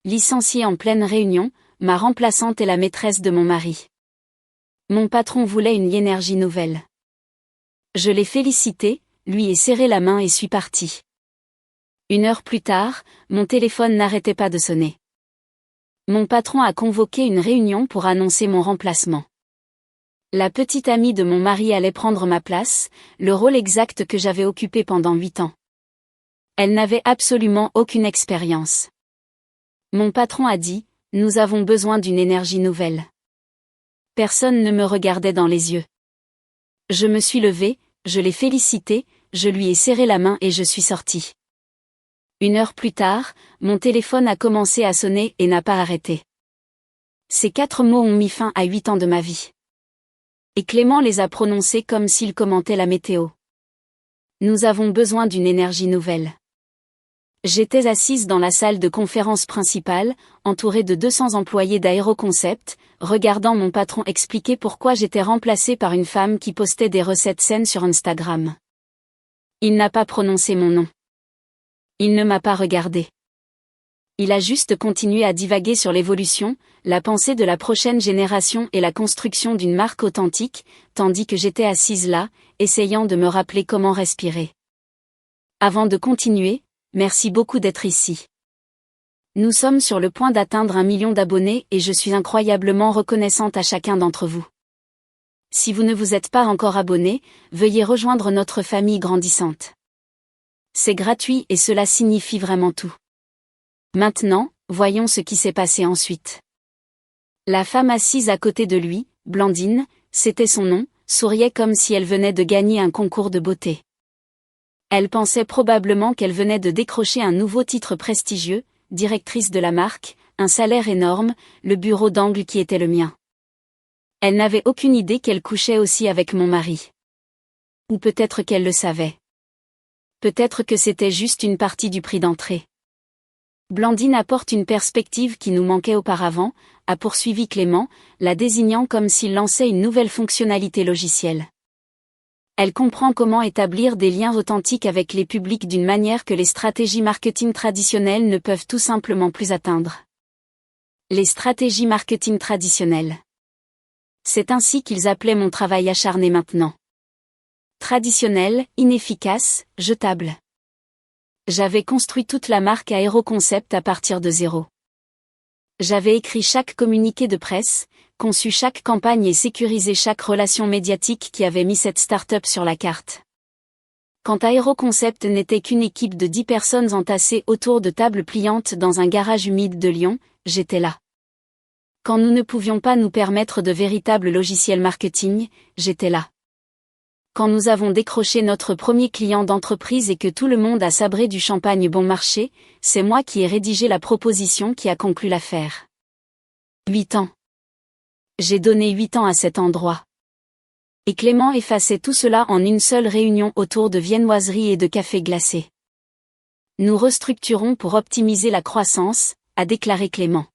Licenciée en pleine réunion, ma remplaçante est la maîtresse de mon mari. Mon patron voulait une énergie nouvelle. Je l'ai félicité, lui ai serré la main et suis partie. 1 heure plus tard, mon téléphone n'arrêtait pas de sonner. Mon patron a convoqué une réunion pour annoncer mon remplacement. La petite amie de mon mari allait prendre ma place, le rôle exact que j'avais occupé pendant 8 ans. Elle n'avait absolument aucune expérience. Mon patron a dit, « Nous avons besoin d'une énergie nouvelle. » Personne ne me regardait dans les yeux. Je me suis levée, je l'ai félicité, je lui ai serré la main et je suis sortie. 1 heure plus tard, mon téléphone a commencé à sonner et n'a pas arrêté. Ces 4 mots ont mis fin à 8 ans de ma vie. Et Clément les a prononcés comme s'il commentait la météo. Nous avons besoin d'une énergie nouvelle. J'étais assise dans la salle de conférence principale, entourée de 200 employés d'Aéroconcept, regardant mon patron expliquer pourquoi j'étais remplacée par une femme qui postait des recettes saines sur Instagram. Il n'a pas prononcé mon nom. Il ne m'a pas regardé. Il a juste continué à divaguer sur l'évolution, la pensée de la prochaine génération et la construction d'une marque authentique, tandis que j'étais assise là, essayant de me rappeler comment respirer. Avant de continuer, merci beaucoup d'être ici. Nous sommes sur le point d'atteindre 1 million d'abonnés et je suis incroyablement reconnaissante à chacun d'entre vous. Si vous ne vous êtes pas encore abonné, veuillez rejoindre notre famille grandissante. C'est gratuit et cela signifie vraiment tout. Maintenant, voyons ce qui s'est passé ensuite. La femme assise à côté de lui, Blandine, c'était son nom, souriait comme si elle venait de gagner un concours de beauté. Elle pensait probablement qu'elle venait de décrocher un nouveau titre prestigieux, directrice de la marque, un salaire énorme, le bureau d'angle qui était le mien. Elle n'avait aucune idée qu'elle couchait aussi avec mon mari. Ou peut-être qu'elle le savait. Peut-être que c'était juste une partie du prix d'entrée. Blandine apporte une perspective qui nous manquait auparavant, a poursuivi Clément, la désignant comme s'il lançait une nouvelle fonctionnalité logicielle. Elle comprend comment établir des liens authentiques avec les publics d'une manière que les stratégies marketing traditionnelles ne peuvent tout simplement plus atteindre. Les stratégies marketing traditionnelles. C'est ainsi qu'ils appelaient mon travail acharné maintenant. Traditionnel, inefficace, jetable. J'avais construit toute la marque Aéroconcept à partir de zéro. J'avais écrit chaque communiqué de presse, conçu chaque campagne et sécurisé chaque relation médiatique qui avait mis cette start-up sur la carte. Quand Aéroconcept n'était qu'une équipe de 10 personnes entassées autour de tables pliantes dans un garage humide de Lyon, j'étais là. Quand nous ne pouvions pas nous permettre de véritables logiciels marketing, j'étais là. Quand nous avons décroché notre premier client d'entreprise et que tout le monde a sabré du champagne bon marché, c'est moi qui ai rédigé la proposition qui a conclu l'affaire. 8 ans. J'ai donné 8 ans à cet endroit. Et Clément effaçait tout cela en une seule réunion autour de viennoiseries et de café glacé. Nous restructurons pour optimiser la croissance, a déclaré Clément.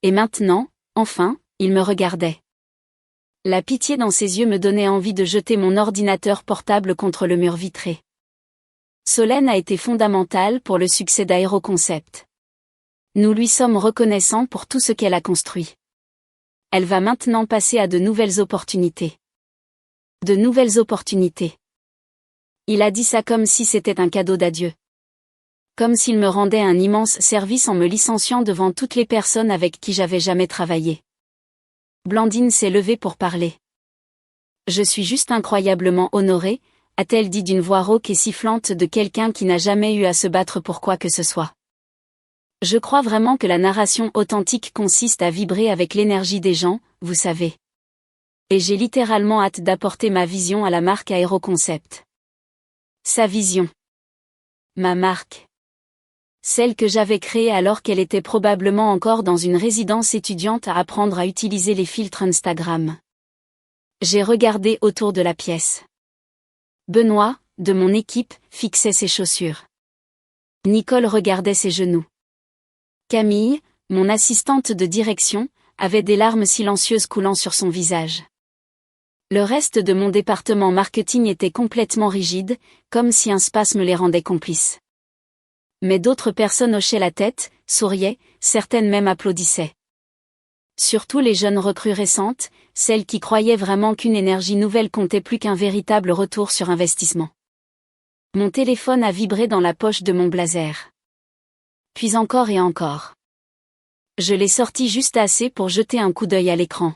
Et maintenant, enfin, il me regardait. La pitié dans ses yeux me donnait envie de jeter mon ordinateur portable contre le mur vitré. Solène a été fondamentale pour le succès d'Aéroconcept. Nous lui sommes reconnaissants pour tout ce qu'elle a construit. Elle va maintenant passer à de nouvelles opportunités. De nouvelles opportunités. Il a dit ça comme si c'était un cadeau d'adieu. Comme s'il me rendait un immense service en me licenciant devant toutes les personnes avec qui j'avais jamais travaillé. Blandine s'est levée pour parler. Je suis juste incroyablement honorée, a-t-elle dit d'une voix rauque et sifflante de quelqu'un qui n'a jamais eu à se battre pour quoi que ce soit. Je crois vraiment que la narration authentique consiste à vibrer avec l'énergie des gens, vous savez. Et j'ai littéralement hâte d'apporter ma vision à la marque Aéroconcept. Sa vision. Ma marque. Celle que j'avais créée alors qu'elle était probablement encore dans une résidence étudiante à apprendre à utiliser les filtres Instagram. J'ai regardé autour de la pièce. Benoît, de mon équipe, fixait ses chaussures. Nicole regardait ses genoux. Camille, mon assistante de direction, avait des larmes silencieuses coulant sur son visage. Le reste de mon département marketing était complètement rigide, comme si un spasme les rendait complices. Mais d'autres personnes hochaient la tête, souriaient, certaines même applaudissaient. Surtout les jeunes recrues récentes, celles qui croyaient vraiment qu'une énergie nouvelle comptait plus qu'un véritable retour sur investissement. Mon téléphone a vibré dans la poche de mon blazer. Puis encore et encore. Je l'ai sorti juste assez pour jeter un coup d'œil à l'écran.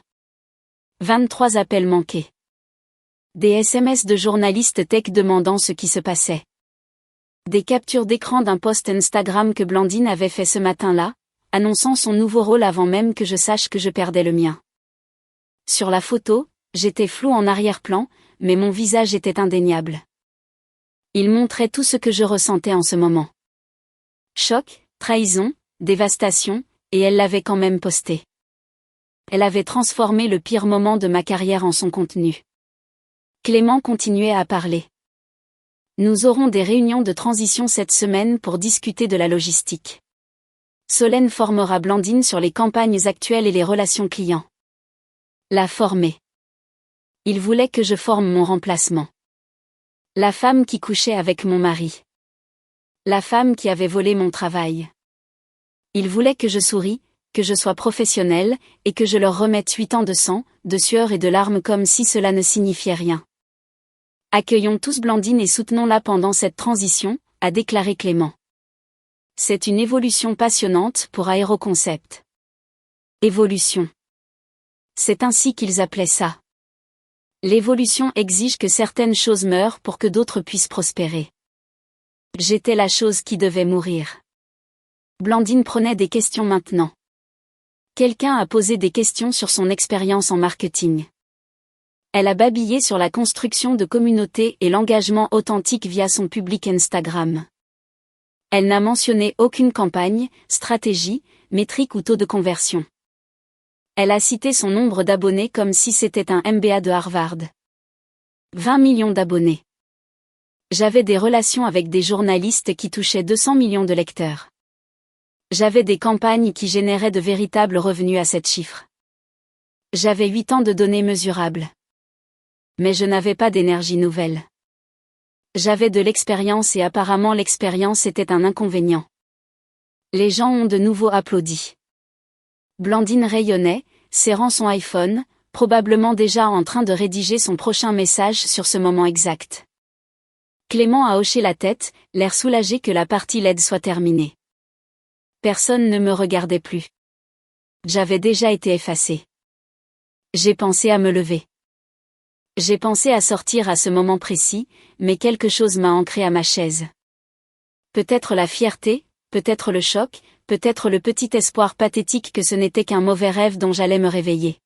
23 appels manqués. Des SMS de journalistes tech demandant ce qui se passait. Des captures d'écran d'un post Instagram que Blandine avait fait ce matin-là, annonçant son nouveau rôle avant même que je sache que je perdais le mien. Sur la photo, j'étais floue en arrière-plan, mais mon visage était indéniable. Il montrait tout ce que je ressentais en ce moment. Choc, trahison, dévastation, et elle l'avait quand même posté. Elle avait transformé le pire moment de ma carrière en son contenu. Clément continuait à parler. Nous aurons des réunions de transition cette semaine pour discuter de la logistique. Solène formera Blandine sur les campagnes actuelles et les relations clients. La former. Il voulait que je forme mon remplacement. La femme qui couchait avec mon mari. La femme qui avait volé mon travail. Il voulait que je sourie, que je sois professionnelle, et que je leur remette 8 ans de sang, de sueur et de larmes comme si cela ne signifiait rien. Accueillons tous Blandine et soutenons-la pendant cette transition, a déclaré Clément. C'est une évolution passionnante pour Aéroconcept. Évolution. C'est ainsi qu'ils appelaient ça. L'évolution exige que certaines choses meurent pour que d'autres puissent prospérer. J'étais la chose qui devait mourir. Blandine prenait des questions maintenant. Quelqu'un a posé des questions sur son expérience en marketing. Elle a babillé sur la construction de communautés et l'engagement authentique via son public Instagram. Elle n'a mentionné aucune campagne, stratégie, métrique ou taux de conversion. Elle a cité son nombre d'abonnés comme si c'était un MBA de Harvard. 20 millions d'abonnés. J'avais des relations avec des journalistes qui touchaient 200 millions de lecteurs. J'avais des campagnes qui généraient de véritables revenus à cet chiffre. J'avais 8 ans de données mesurables. Mais je n'avais pas d'énergie nouvelle. J'avais de l'expérience et apparemment l'expérience était un inconvénient. Les gens ont de nouveau applaudi. Blandine rayonnait, serrant son iPhone, probablement déjà en train de rédiger son prochain message sur ce moment exact. Clément a hoché la tête, l'air soulagé que la partie LED soit terminée. Personne ne me regardait plus. J'avais déjà été effacée. J'ai pensé à me lever. J'ai pensé à sortir à ce moment précis, mais quelque chose m'a ancré à ma chaise. Peut-être la fierté, peut-être le choc, peut-être le petit espoir pathétique que ce n'était qu'un mauvais rêve dont j'allais me réveiller.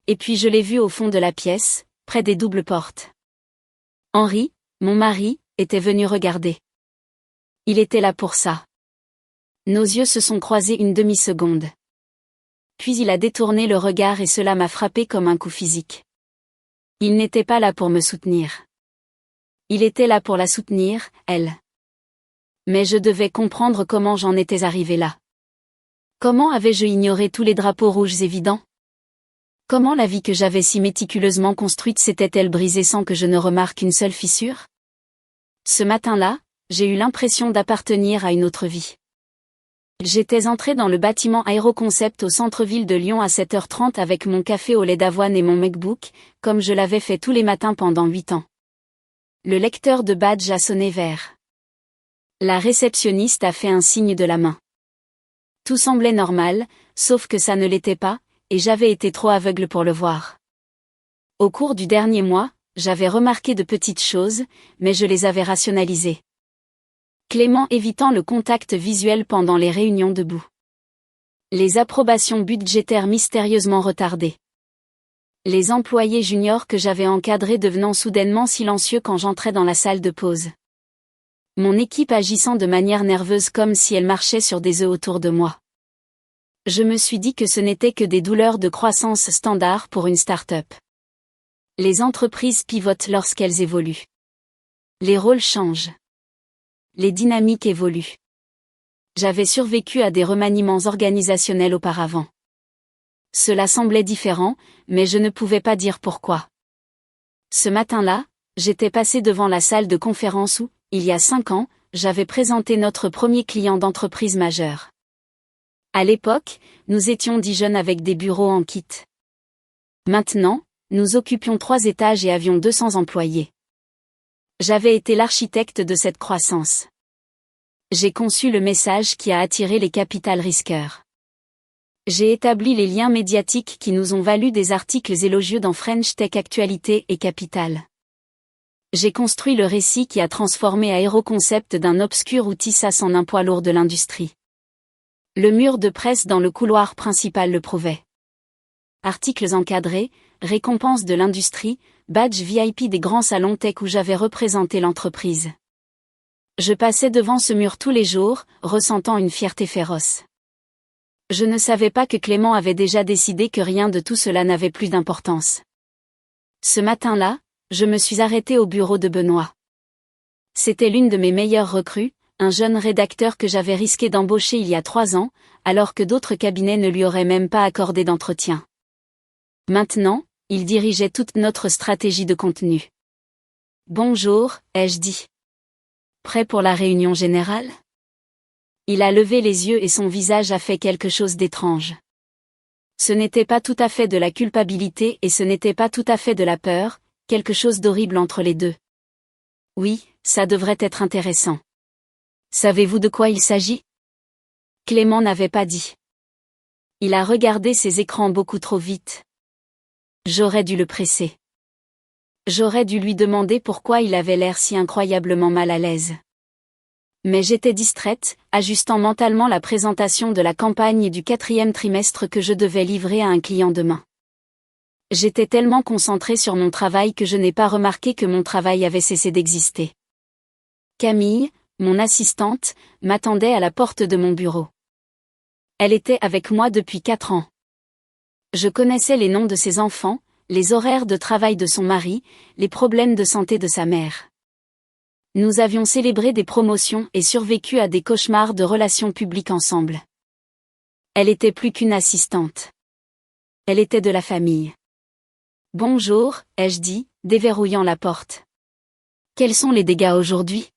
Et puis je l'ai vu au fond de la pièce, près des doubles portes. Henri, mon mari, était venu regarder. Il était là pour ça. Nos yeux se sont croisés une demi-seconde. Puis il a détourné le regard et cela m'a frappé comme un coup physique. Il n'était pas là pour me soutenir. Il était là pour la soutenir, elle. Mais je devais comprendre comment j'en étais arrivé là. Comment avais-je ignoré tous les drapeaux rouges évidents? Comment la vie que j'avais si méticuleusement construite s'était-elle brisée sans que je ne remarque une seule fissure? Ce matin-là, j'ai eu l'impression d'appartenir à une autre vie. J'étais entré dans le bâtiment Aéroconcept au centre-ville de Lyon à 7h30 avec mon café au lait d'avoine et mon MacBook, comme je l'avais fait tous les matins pendant 8 ans. Le lecteur de badge a sonné vert. La réceptionniste a fait un signe de la main. Tout semblait normal, sauf que ça ne l'était pas, et j'avais été trop aveugle pour le voir. Au cours du dernier mois, j'avais remarqué de petites choses, mais je les avais rationalisées. Clément évitant le contact visuel pendant les réunions debout. Les approbations budgétaires mystérieusement retardées. Les employés juniors que j'avais encadrés devenant soudainement silencieux quand j'entrais dans la salle de pause. Mon équipe agissant de manière nerveuse comme si elle marchait sur des œufs autour de moi. Je me suis dit que ce n'était que des douleurs de croissance standard pour une start-up. Les entreprises pivotent lorsqu'elles évoluent. Les rôles changent. Les dynamiques évoluent. J'avais survécu à des remaniements organisationnels auparavant. Cela semblait différent, mais je ne pouvais pas dire pourquoi. Ce matin-là, j'étais passé devant la salle de conférence où, il y a 5 ans, j'avais présenté notre premier client d'entreprise majeure. À l'époque, nous étions 10 jeunes avec des bureaux en kit. Maintenant, nous occupions 3 étages et avions 200 employés. J'avais été l'architecte de cette croissance. J'ai conçu le message qui a attiré les capital risqueurs. J'ai établi les liens médiatiques qui nous ont valu des articles élogieux dans French Tech Actualité et Capital. J'ai construit le récit qui a transformé Aéroconcept d'un obscur outil SaaS en un poids lourd de l'industrie. Le mur de presse dans le couloir principal le prouvait. Articles encadrés, récompenses de l'industrie, badge VIP des grands salons tech où j'avais représenté l'entreprise. Je passais devant ce mur tous les jours, ressentant une fierté féroce. Je ne savais pas que Clément avait déjà décidé que rien de tout cela n'avait plus d'importance. Ce matin-là, je me suis arrêté au bureau de Benoît. C'était l'une de mes meilleures recrues, un jeune rédacteur que j'avais risqué d'embaucher il y a 3 ans, alors que d'autres cabinets ne lui auraient même pas accordé d'entretien. Maintenant, il dirigeait toute notre stratégie de contenu. « Bonjour », ai-je dit. « Prêt pour la réunion générale ?» Il a levé les yeux et son visage a fait quelque chose d'étrange. Ce n'était pas tout à fait de la culpabilité et ce n'était pas tout à fait de la peur, quelque chose d'horrible entre les deux. Oui, ça devrait être intéressant. Savez-vous de quoi il s'agit ? Clément n'avait pas dit. Il a regardé ses écrans beaucoup trop vite. J'aurais dû le presser. J'aurais dû lui demander pourquoi il avait l'air si incroyablement mal à l'aise. Mais j'étais distraite, ajustant mentalement la présentation de la campagne et du 4e trimestre que je devais livrer à un client demain. J'étais tellement concentrée sur mon travail que je n'ai pas remarqué que mon travail avait cessé d'exister. Camille, mon assistante, m'attendait à la porte de mon bureau. Elle était avec moi depuis 4 ans. Je connaissais les noms de ses enfants, les horaires de travail de son mari, les problèmes de santé de sa mère. Nous avions célébré des promotions et survécu à des cauchemars de relations publiques ensemble. Elle était plus qu'une assistante. Elle était de la famille. « Bonjour », ai-je dit, déverrouillant la porte. « Quels sont les dégâts aujourd'hui ?»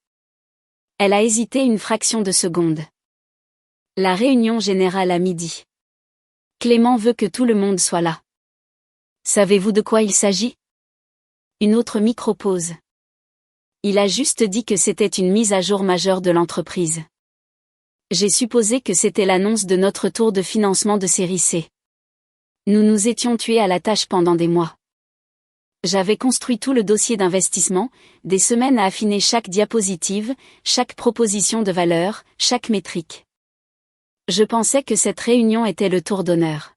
Elle a hésité une fraction de seconde. « La réunion générale à midi. Clément veut que tout le monde soit là. Savez-vous de quoi il s'agit ? » Une autre micro-pause. Il a juste dit que c'était une mise à jour majeure de l'entreprise. J'ai supposé que c'était l'annonce de notre tour de financement de série C. Nous nous étions tués à la tâche pendant des mois. J'avais construit tout le dossier d'investissement, des semaines à affiner chaque diapositive, chaque proposition de valeur, chaque métrique. Je pensais que cette réunion était le tour d'honneur.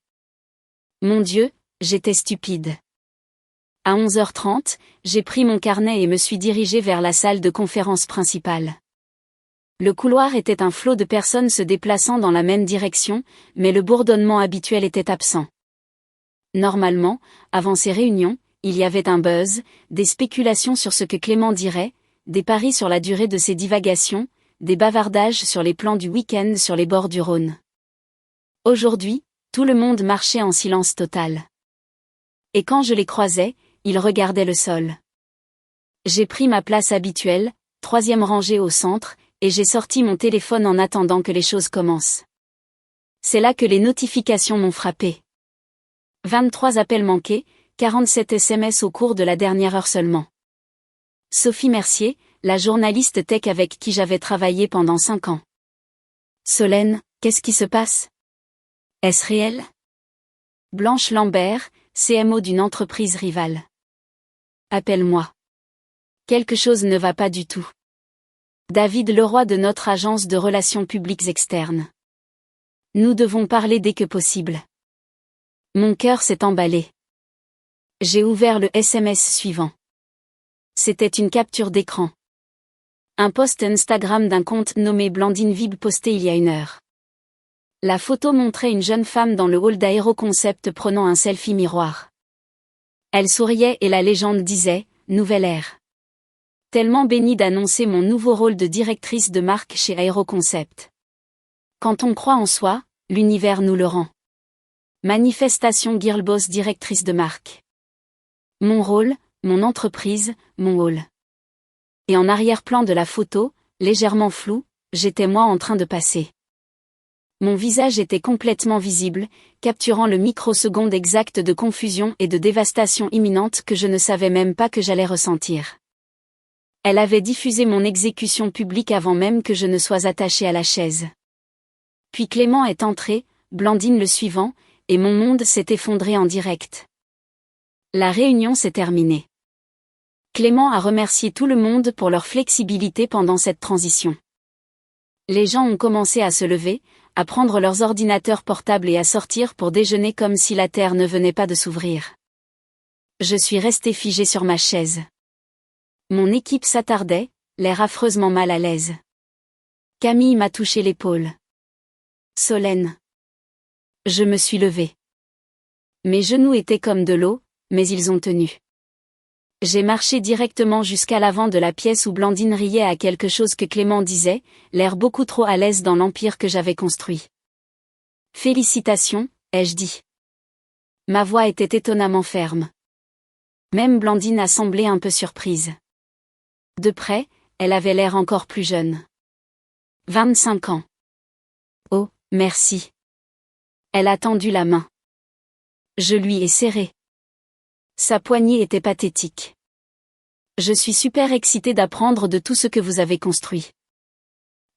Mon Dieu, j'étais stupide. À 11h30, j'ai pris mon carnet et me suis dirigé vers la salle de conférence principale. Le couloir était un flot de personnes se déplaçant dans la même direction, mais le bourdonnement habituel était absent. Normalement, avant ces réunions, il y avait un buzz, des spéculations sur ce que Clément dirait, des paris sur la durée de ses divagations, des bavardages sur les plans du week-end sur les bords du Rhône. Aujourd'hui, tout le monde marchait en silence total. Et quand je les croisais, ils regardaient le sol. J'ai pris ma place habituelle, 3e rangée au centre, et j'ai sorti mon téléphone en attendant que les choses commencent. C'est là que les notifications m'ont frappé. 23 appels manqués, 47 SMS au cours de la dernière heure seulement. Sophie Mercier, la journaliste tech avec qui j'avais travaillé pendant 5 ans. Solène, qu'est-ce qui se passe ? Est-ce réel ? Blanche Lambert, CMO d'une entreprise rivale. Appelle-moi. Quelque chose ne va pas du tout. David Leroy de notre agence de relations publiques externes. Nous devons parler dès que possible. Mon cœur s'est emballé. J'ai ouvert le SMS suivant. C'était une capture d'écran. Un post Instagram d'un compte nommé Blandine Vib posté il y a 1 heure. La photo montrait une jeune femme dans le hall d'Aéroconcept prenant un selfie miroir. Elle souriait et la légende disait « Nouvelle ère ». Tellement bénie d'annoncer mon nouveau rôle de directrice de marque chez Aéroconcept. Quand on croit en soi, l'univers nous le rend. Manifestation Girlboss directrice de marque. Mon rôle, mon entreprise, mon hall. Et en arrière-plan de la photo, légèrement flou, j'étais moi en train de passer. Mon visage était complètement visible, capturant le microseconde exact de confusion et de dévastation imminente que je ne savais même pas que j'allais ressentir. Elle avait diffusé mon exécution publique avant même que je ne sois attaché à la chaise. Puis Clément est entré, Blandine le suivant, et mon monde s'est effondré en direct. La réunion s'est terminée. Clément a remercié tout le monde pour leur flexibilité pendant cette transition. Les gens ont commencé à se lever, à prendre leurs ordinateurs portables et à sortir pour déjeuner comme si la terre ne venait pas de s'ouvrir. Je suis resté figé sur ma chaise. Mon équipe s'attardait, l'air affreusement mal à l'aise. Camille m'a touché l'épaule. Solène. Je me suis levé. Mes genoux étaient comme de l'eau, mais ils ont tenu. J'ai marché directement jusqu'à l'avant de la pièce où Blandine riait à quelque chose que Clément disait, l'air beaucoup trop à l'aise dans l'empire que j'avais construit. Félicitations, ai-je dit. Ma voix était étonnamment ferme. Même Blandine a semblé un peu surprise. De près, elle avait l'air encore plus jeune. 25 ans. Oh, merci. Elle a tendu la main. Je lui ai serré. Sa poignée était pathétique. Je suis super excitée d'apprendre de tout ce que vous avez construit.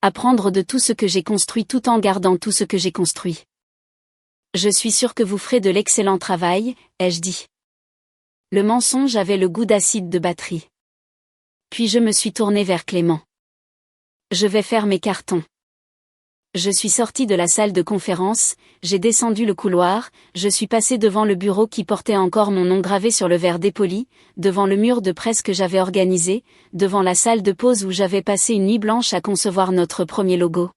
Apprendre de tout ce que j'ai construit tout en gardant tout ce que j'ai construit. Je suis sûre que vous ferez de l'excellent travail, ai-je dit. Le mensonge avait le goût d'acide de batterie. Puis je me suis tournée vers Clément. Je vais faire mes cartons. Je suis sortie de la salle de conférence, j'ai descendu le couloir, je suis passée devant le bureau qui portait encore mon nom gravé sur le verre dépoli, devant le mur de presse que j'avais organisé, devant la salle de pause où j'avais passé une nuit blanche à concevoir notre premier logo.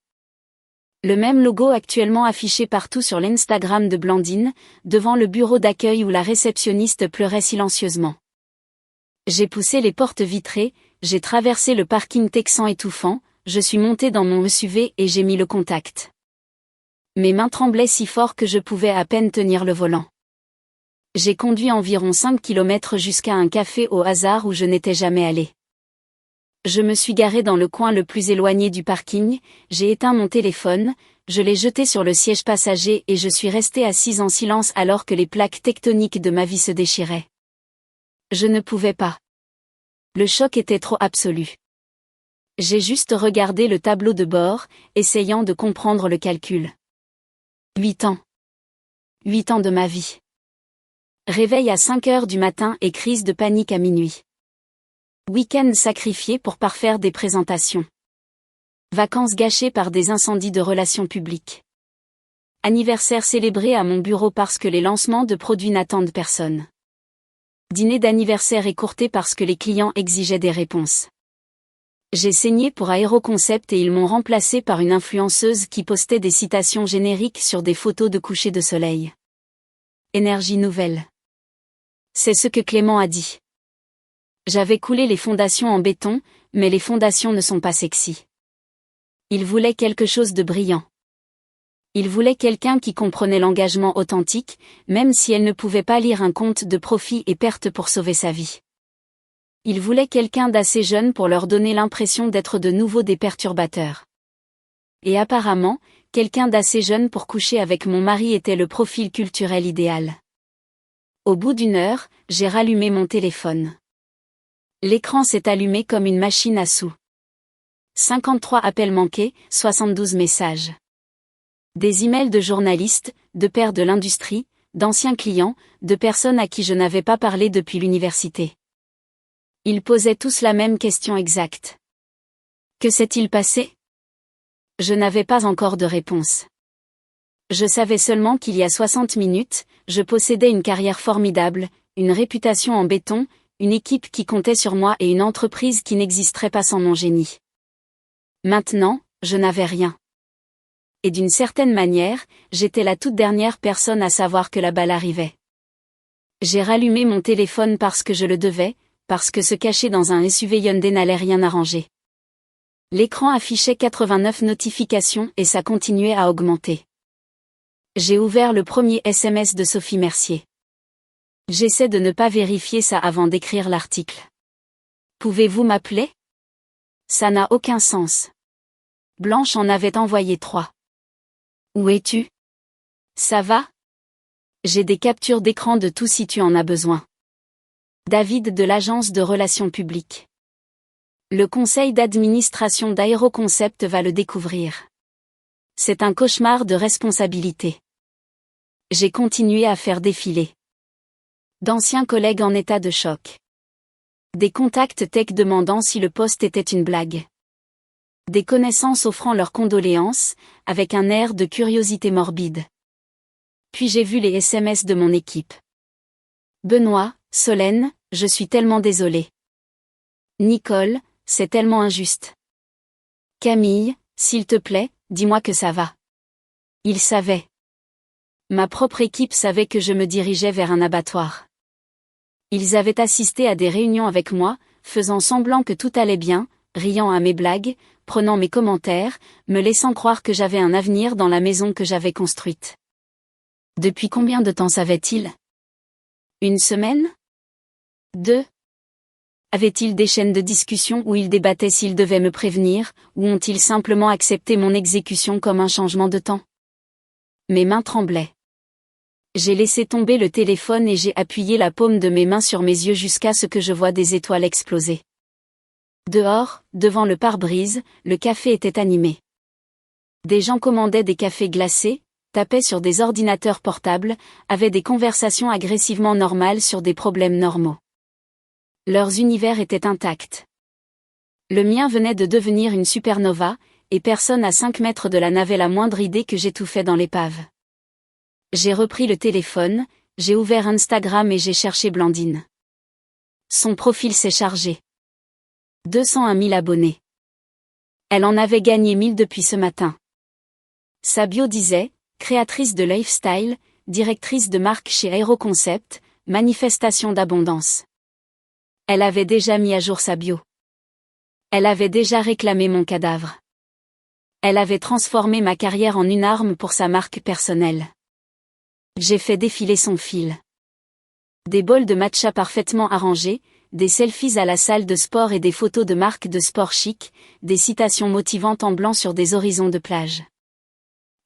Le même logo actuellement affiché partout sur l'Instagram de Blandine, devant le bureau d'accueil où la réceptionniste pleurait silencieusement. J'ai poussé les portes vitrées, j'ai traversé le parking texan étouffant, je suis montée dans mon SUV et j'ai mis le contact. Mes mains tremblaient si fort que je pouvais à peine tenir le volant. J'ai conduit environ 5 kilomètres jusqu'à un café au hasard où je n'étais jamais allée. Je me suis garée dans le coin le plus éloigné du parking, j'ai éteint mon téléphone, je l'ai jeté sur le siège passager et je suis restée assise en silence alors que les plaques tectoniques de ma vie se déchiraient. Je ne pouvais pas. Le choc était trop absolu. J'ai juste regardé le tableau de bord, essayant de comprendre le calcul. 8 ans. 8 ans de ma vie. Réveil à 5 heures du matin et crise de panique à minuit. Week-end sacrifié pour parfaire des présentations. Vacances gâchées par des incendies de relations publiques. Anniversaire célébré à mon bureau parce que les lancements de produits n'attendent personne. Dîner d'anniversaire écourté parce que les clients exigeaient des réponses. J'ai saigné pour Aéroconcept et ils m'ont remplacé par une influenceuse qui postait des citations génériques sur des photos de coucher de soleil. Énergie nouvelle. C'est ce que Clément a dit. J'avais coulé les fondations en béton, mais les fondations ne sont pas sexy. Il voulait quelque chose de brillant. Il voulait quelqu'un qui comprenait l'engagement authentique, même si elle ne pouvait pas lire un compte de profit et perte pour sauver sa vie. Il voulait quelqu'un d'assez jeune pour leur donner l'impression d'être de nouveau des perturbateurs. Et apparemment, quelqu'un d'assez jeune pour coucher avec mon mari était le profil culturel idéal. Au bout d'une heure, j'ai rallumé mon téléphone. L'écran s'est allumé comme une machine à sous. 53 appels manqués, 72 messages. Des emails de journalistes, de pairs de l'industrie, d'anciens clients, de personnes à qui je n'avais pas parlé depuis l'université. Ils posaient tous la même question exacte. Que s'est-il passé? Je n'avais pas encore de réponse. Je savais seulement qu'il y a 60 minutes, je possédais une carrière formidable, une réputation en béton, une équipe qui comptait sur moi et une entreprise qui n'existerait pas sans mon génie. Maintenant, je n'avais rien. Et d'une certaine manière, j'étais la toute dernière personne à savoir que la balle arrivait. J'ai rallumé mon téléphone parce que je le devais, parce que se cacher dans un SUV Hyundai n'allait rien arranger. L'écran affichait 89 notifications et ça continuait à augmenter. J'ai ouvert le premier SMS de Sophie Mercier. J'essaie de ne pas vérifier ça avant d'écrire l'article. Pouvez-vous m'appeler? Ça n'a aucun sens. Blanche en avait envoyé 3. Où es-tu? Ça va? J'ai des captures d'écran de tout si tu en as besoin. David de l'agence de relations publiques. Le conseil d'administration d'Aéroconcept va le découvrir. C'est un cauchemar de responsabilité. J'ai continué à faire défiler d'anciens collègues en état de choc. Des contacts tech demandant si le poste était une blague. Des connaissances offrant leurs condoléances, avec un air de curiosité morbide. Puis j'ai vu les SMS de mon équipe. Benoît, Solène, je suis tellement désolée. Nicole, c'est tellement injuste. Camille, s'il te plaît, dis-moi que ça va. Il savait. Ma propre équipe savait que je me dirigeais vers un abattoir. Ils avaient assisté à des réunions avec moi, faisant semblant que tout allait bien, riant à mes blagues, prenant mes commentaires, me laissant croire que j'avais un avenir dans la maison que j'avais construite. Depuis combien de temps savaient-ils? Une semaine? 2? Avaient-ils des chaînes de discussion où ils débattaient s'ils devaient me prévenir, ou ont-ils simplement accepté mon exécution comme un changement de temps? Mes mains tremblaient. J'ai laissé tomber le téléphone et j'ai appuyé la paume de mes mains sur mes yeux jusqu'à ce que je voie des étoiles exploser. Dehors, devant le pare-brise, le café était animé. Des gens commandaient des cafés glacés, tapaient sur des ordinateurs portables, avaient des conversations agressivement normales sur des problèmes normaux. Leurs univers étaient intacts. Le mien venait de devenir une supernova, et personne à 5 mètres de là n'avait la moindre idée que j'étouffais dans l'épave. J'ai repris le téléphone, j'ai ouvert Instagram et j'ai cherché Blandine. Son profil s'est chargé. 201 000 abonnés. Elle en avait gagné 1000 depuis ce matin. Sa bio disait, créatrice de lifestyle, directrice de marque chez Aéroconcept, manifestation d'abondance. Elle avait déjà mis à jour sa bio. Elle avait déjà réclamé mon cadavre. Elle avait transformé ma carrière en une arme pour sa marque personnelle. J'ai fait défiler son fil. Des bols de matcha parfaitement arrangés, des selfies à la salle de sport et des photos de marques de sport chic, des citations motivantes en blanc sur des horizons de plage.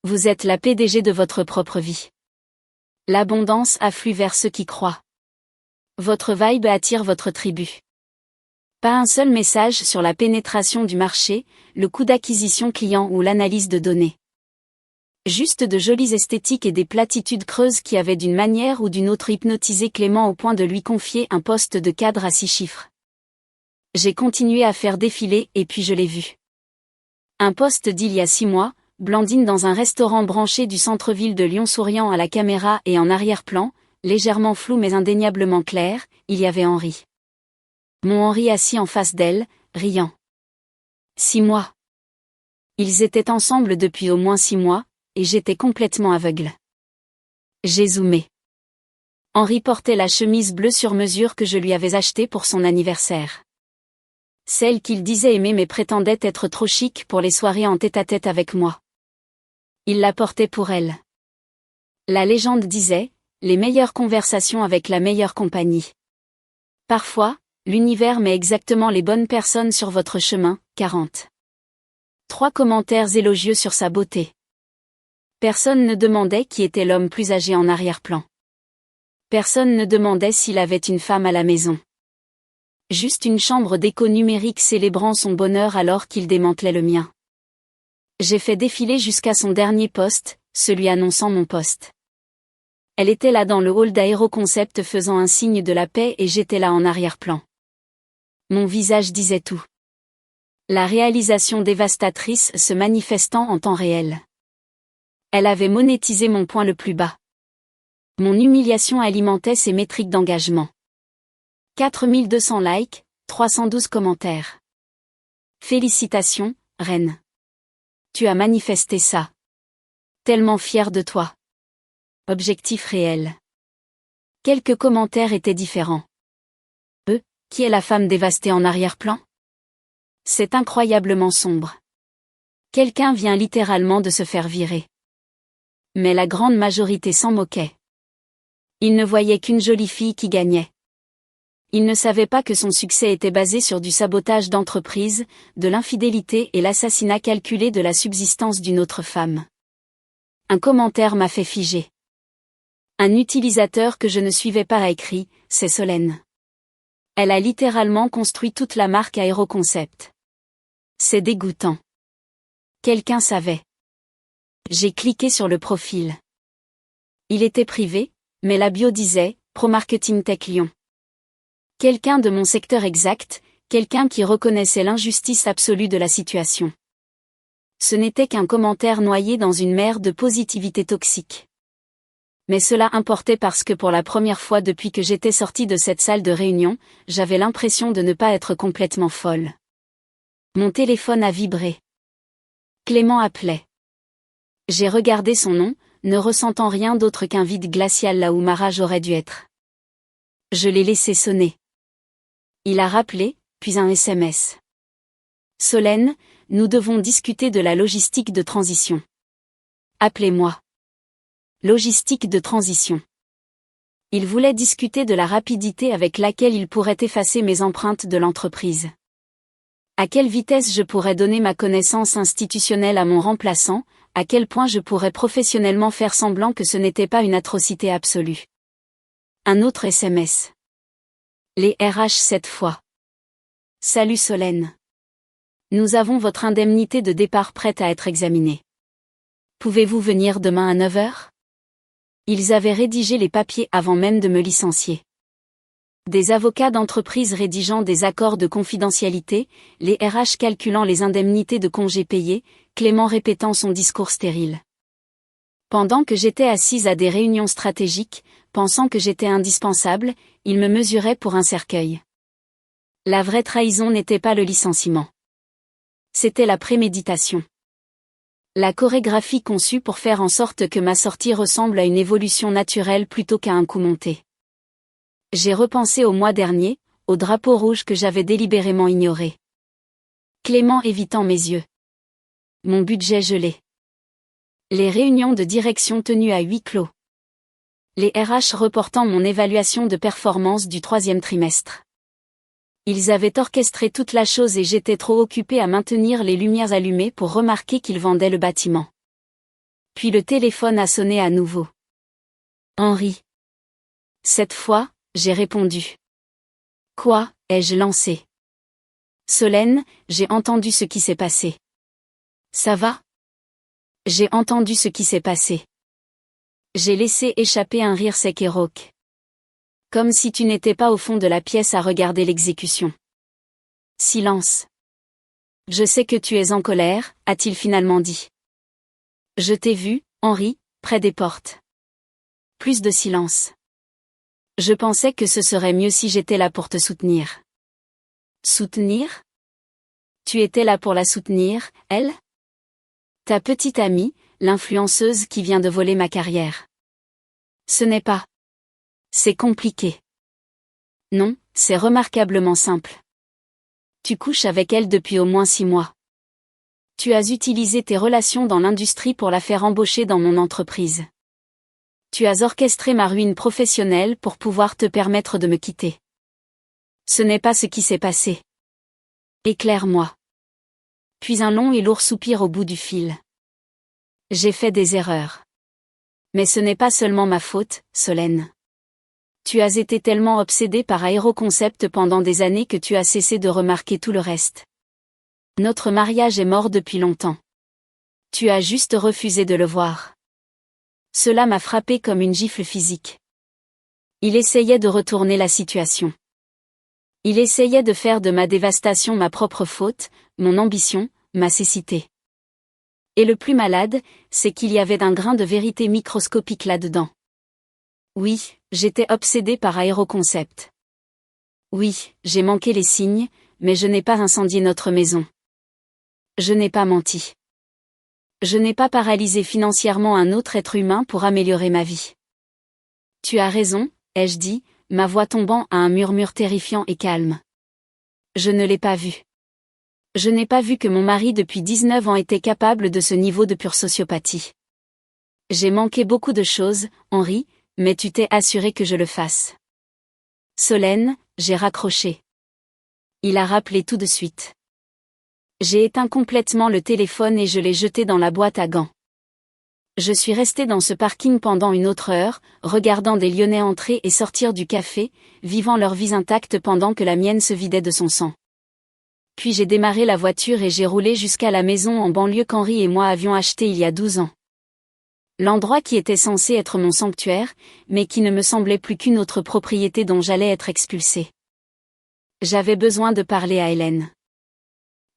Vous êtes la PDG de votre propre vie. L'abondance afflue vers ceux qui croient. Votre vibe attire votre tribu. Pas un seul message sur la pénétration du marché, le coût d'acquisition client ou l'analyse de données. Juste de jolies esthétiques et des platitudes creuses qui avaient d'une manière ou d'une autre hypnotisé Clément au point de lui confier un poste de cadre à 6 chiffres. J'ai continué à faire défiler et puis je l'ai vu. Un poste d'il y a 6 mois, Blandine dans un restaurant branché du centre-ville de Lyon souriant à la caméra et en arrière-plan, légèrement flou mais indéniablement clair, il y avait Henri. Mon Henri assis en face d'elle, riant. 6 mois. Ils étaient ensemble depuis au moins 6 mois, et j'étais complètement aveugle. J'ai zoomé. Henri portait la chemise bleue sur mesure que je lui avais achetée pour son anniversaire. Celle qu'il disait aimer mais prétendait être trop chic pour les soirées en tête-à-tête avec moi. Il la portait pour elle. La légende disait, les meilleures conversations avec la meilleure compagnie. Parfois, l'univers met exactement les bonnes personnes sur votre chemin. 40. 3 commentaires élogieux sur sa beauté. Personne ne demandait qui était l'homme plus âgé en arrière-plan. Personne ne demandait s'il avait une femme à la maison. Juste une chambre d'écho numérique célébrant son bonheur alors qu'il démantelait le mien. J'ai fait défiler jusqu'à son dernier poste, celui annonçant mon poste. Elle était là dans le hall d'Aéroconcept faisant un signe de la paix et j'étais là en arrière-plan. Mon visage disait tout. La réalisation dévastatrice se manifestant en temps réel. Elle avait monétisé mon point le plus bas. Mon humiliation alimentait ses métriques d'engagement. 4200 likes, 312 commentaires. Félicitations, reine. Tu as manifesté ça. Tellement fière de toi. Objectif réel. Quelques commentaires étaient différents. Qui est la femme dévastée en arrière-plan? C'est incroyablement sombre. Quelqu'un vient littéralement de se faire virer. Mais la grande majorité s'en moquait. Il ne voyait qu'une jolie fille qui gagnait. Il ne savait pas que son succès était basé sur du sabotage d'entreprise, de l'infidélité et l'assassinat calculé de la subsistance d'une autre femme. Un commentaire m'a fait figer. Un utilisateur que je ne suivais pas a écrit, c'est Solène. Elle a littéralement construit toute la marque Aéroconcept. C'est dégoûtant. Quelqu'un savait. J'ai cliqué sur le profil. Il était privé, mais la bio disait, Pro Marketing Tech Lyon. Quelqu'un de mon secteur exact, quelqu'un qui reconnaissait l'injustice absolue de la situation. Ce n'était qu'un commentaire noyé dans une mer de positivité toxique. Mais cela importait parce que pour la première fois depuis que j'étais sortie de cette salle de réunion, j'avais l'impression de ne pas être complètement folle. Mon téléphone a vibré. Clément appelait. J'ai regardé son nom, ne ressentant rien d'autre qu'un vide glacial là où ma rage aurait dû être. Je l'ai laissé sonner. Il a rappelé, puis un SMS. Solène, nous devons discuter de la logistique de transition. Appelez-moi. Logistique de transition. Il voulait discuter de la rapidité avec laquelle il pourrait effacer mes empreintes de l'entreprise. À quelle vitesse je pourrais donner ma connaissance institutionnelle à mon remplaçant, à quel point je pourrais professionnellement faire semblant que ce n'était pas une atrocité absolue. Un autre SMS. Les RH cette fois. Salut Solène. Nous avons votre indemnité de départ prête à être examinée. Pouvez-vous venir demain à 9h ? Ils avaient rédigé les papiers avant même de me licencier. Des avocats d'entreprise rédigeant des accords de confidentialité, les RH calculant les indemnités de congés payés, Clément répétant son discours stérile. Pendant que j'étais assise à des réunions stratégiques, pensant que j'étais indispensable, ils me mesuraient pour un cercueil. La vraie trahison n'était pas le licenciement. C'était la préméditation. La chorégraphie conçue pour faire en sorte que ma sortie ressemble à une évolution naturelle plutôt qu'à un coup monté. J'ai repensé au mois dernier, au drapeau rouge que j'avais délibérément ignoré. Clément évitant mes yeux. Mon budget gelé. Les réunions de direction tenues à huis clos. Les RH reportant mon évaluation de performance du 3e trimestre. Ils avaient orchestré toute la chose et j'étais trop occupée à maintenir les lumières allumées pour remarquer qu'ils vendaient le bâtiment. Puis le téléphone a sonné à nouveau. Henri. Cette fois, j'ai répondu. Quoi, ai-je lancé? Solène, j'ai entendu ce qui s'est passé. Ça va? J'ai entendu ce qui s'est passé. J'ai laissé échapper un rire sec et rauque. Comme si tu n'étais pas au fond de la pièce à regarder l'exécution. Silence. Je sais que tu es en colère, a-t-il finalement dit. Je t'ai vu, Henri, près des portes. Plus de silence. Je pensais que ce serait mieux si j'étais là pour te soutenir. Soutenir? Tu étais là pour la soutenir, elle? Ta petite amie, l'influenceuse qui vient de voler ma carrière. Ce n'est pas. C'est compliqué. Non, c'est remarquablement simple. Tu couches avec elle depuis au moins 6 mois. Tu as utilisé tes relations dans l'industrie pour la faire embaucher dans mon entreprise. Tu as orchestré ma ruine professionnelle pour pouvoir te permettre de me quitter. Ce n'est pas ce qui s'est passé. Éclaire-moi. Puis un long et lourd soupir au bout du fil. J'ai fait des erreurs. Mais ce n'est pas seulement ma faute, Solène. Tu as été tellement obsédée par Aéroconcept pendant des années que tu as cessé de remarquer tout le reste. Notre mariage est mort depuis longtemps. Tu as juste refusé de le voir. Cela m'a frappé comme une gifle physique. Il essayait de retourner la situation. Il essayait de faire de ma dévastation ma propre faute, mon ambition, ma cécité. Et le plus malade, c'est qu'il y avait d'un grain de vérité microscopique là-dedans. Oui, j'étais obsédée par Aéroconcept. Oui, j'ai manqué les signes, mais je n'ai pas incendié notre maison. Je n'ai pas menti. Je n'ai pas paralysé financièrement un autre être humain pour améliorer ma vie. Tu as raison, ai-je dit, ma voix tombant à un murmure terrifiant et calme. Je ne l'ai pas vu. Je n'ai pas vu que mon mari depuis 19 ans était capable de ce niveau de pure sociopathie. J'ai manqué beaucoup de choses, Henri, mais tu t'es assuré que je le fasse. Solène, j'ai raccroché. Il a rappelé tout de suite. J'ai éteint complètement le téléphone et je l'ai jeté dans la boîte à gants. Je suis resté dans ce parking pendant une autre heure, regardant des Lyonnais entrer et sortir du café, vivant leur vie intacte pendant que la mienne se vidait de son sang. Puis j'ai démarré la voiture et j'ai roulé jusqu'à la maison en banlieue qu'Henri et moi avions achetée il y a 12 ans. L'endroit qui était censé être mon sanctuaire, mais qui ne me semblait plus qu'une autre propriété dont j'allais être expulsé. J'avais besoin de parler à Hélène.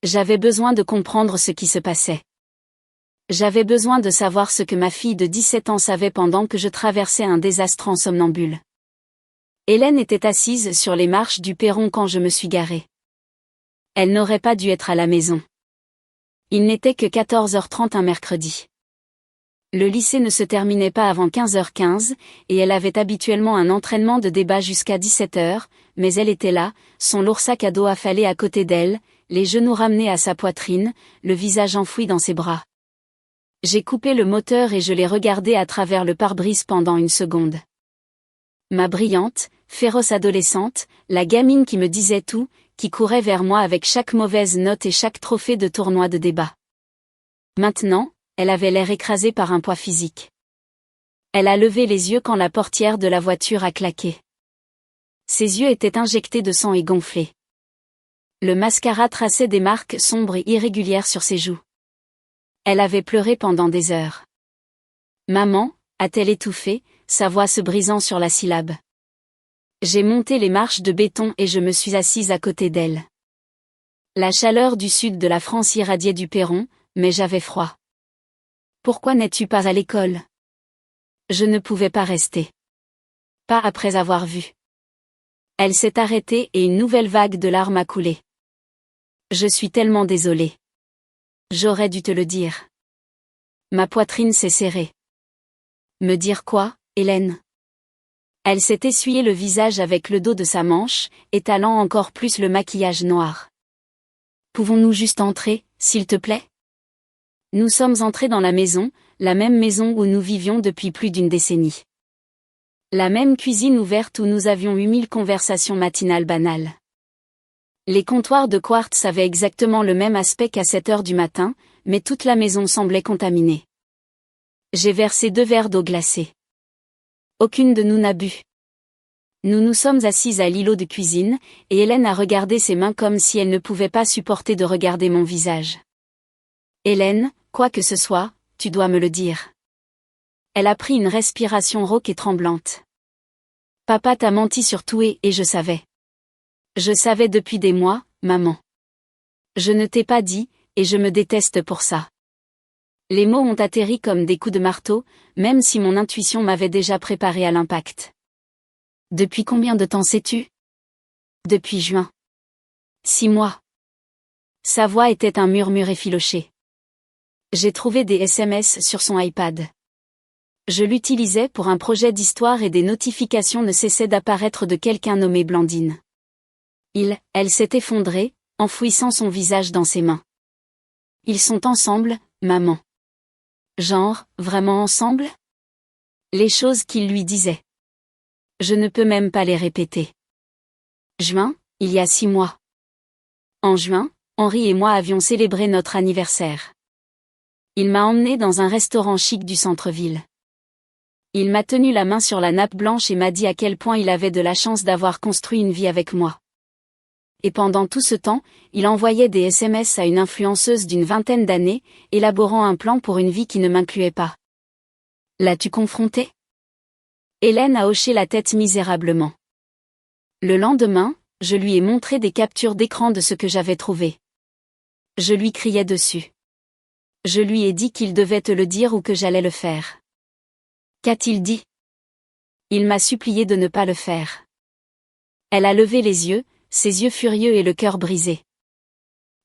J'avais besoin de comprendre ce qui se passait. J'avais besoin de savoir ce que ma fille de 17 ans savait pendant que je traversais un désastre en somnambule. Hélène était assise sur les marches du perron quand je me suis garé. Elle n'aurait pas dû être à la maison. Il n'était que 14h30 un mercredi. Le lycée ne se terminait pas avant 15h15, et elle avait habituellement un entraînement de débat jusqu'à 17h, mais elle était là, son lourd sac à dos affalé à côté d'elle, les genoux ramenés à sa poitrine, le visage enfoui dans ses bras. J'ai coupé le moteur et je l'ai regardée à travers le pare-brise pendant une seconde. Ma brillante, féroce adolescente, la gamine qui me disait tout, qui courait vers moi avec chaque mauvaise note et chaque trophée de tournoi de débat. Maintenant, elle avait l'air écrasée par un poids physique. Elle a levé les yeux quand la portière de la voiture a claqué. Ses yeux étaient injectés de sang et gonflés. Le mascara traçait des marques sombres et irrégulières sur ses joues. Elle avait pleuré pendant des heures. Maman, a-t-elle étouffé, sa voix se brisant sur la syllabe. J'ai monté les marches de béton et je me suis assise à côté d'elle. La chaleur du sud de la France irradiait du perron, mais j'avais froid. Pourquoi n'es-tu pas à l'école? Je ne pouvais pas rester. Pas après avoir vu. Elle s'est arrêtée et une nouvelle vague de larmes a coulé. Je suis tellement désolée. J'aurais dû te le dire. Ma poitrine s'est serrée. Me dire quoi, Hélène? Elle s'est essuyé le visage avec le dos de sa manche, étalant encore plus le maquillage noir. Pouvons-nous juste entrer, s'il te plaît? Nous sommes entrés dans la maison où nous vivions depuis plus d'une décennie. La même cuisine ouverte où nous avions eu 1000 conversations matinales banales. Les comptoirs de quartz avaient exactement le même aspect qu'à 7 heures du matin, mais toute la maison semblait contaminée. J'ai versé 2 verres d'eau glacée. Aucune de nous n'a bu. Nous nous sommes assises à l'îlot de cuisine, et Hélène a regardé ses mains comme si elle ne pouvait pas supporter de regarder mon visage. Hélène, quoi que ce soit, tu dois me le dire. Elle a pris une respiration rauque et tremblante. Papa t'a menti sur tout et je savais. Je savais depuis des mois, maman. Je ne t'ai pas dit, et je me déteste pour ça. Les mots ont atterri comme des coups de marteau, même si mon intuition m'avait déjà préparé à l'impact. Depuis combien de temps sais-tu? Depuis juin. 6 mois. Sa voix était un murmure effiloché. J'ai trouvé des SMS sur son iPad. Je l'utilisais pour un projet d'histoire et des notifications ne cessaient d'apparaître de quelqu'un nommé Blandine. Elle s'est effondrée, enfouissant son visage dans ses mains. Ils sont ensemble, maman. Genre, vraiment ensemble? Les choses qu'il lui disait. Je ne peux même pas les répéter. Juin, il y a 6 mois. En juin, Henri et moi avions célébré notre anniversaire. Il m'a emmené dans un restaurant chic du centre-ville. Il m'a tenu la main sur la nappe blanche et m'a dit à quel point il avait de la chance d'avoir construit une vie avec moi. Et pendant tout ce temps, il envoyait des SMS à une influenceuse d'une 20aine d'années, élaborant un plan pour une vie qui ne m'incluait pas. L'as-tu confronté? Hélène a hoché la tête misérablement. Le lendemain, je lui ai montré des captures d'écran de ce que j'avais trouvé. Je lui criais dessus. Je lui ai dit qu'il devait te le dire ou que j'allais le faire. Qu'a-t-il dit? Il m'a supplié de ne pas le faire. Elle a levé les yeux, ses yeux furieux et le cœur brisé.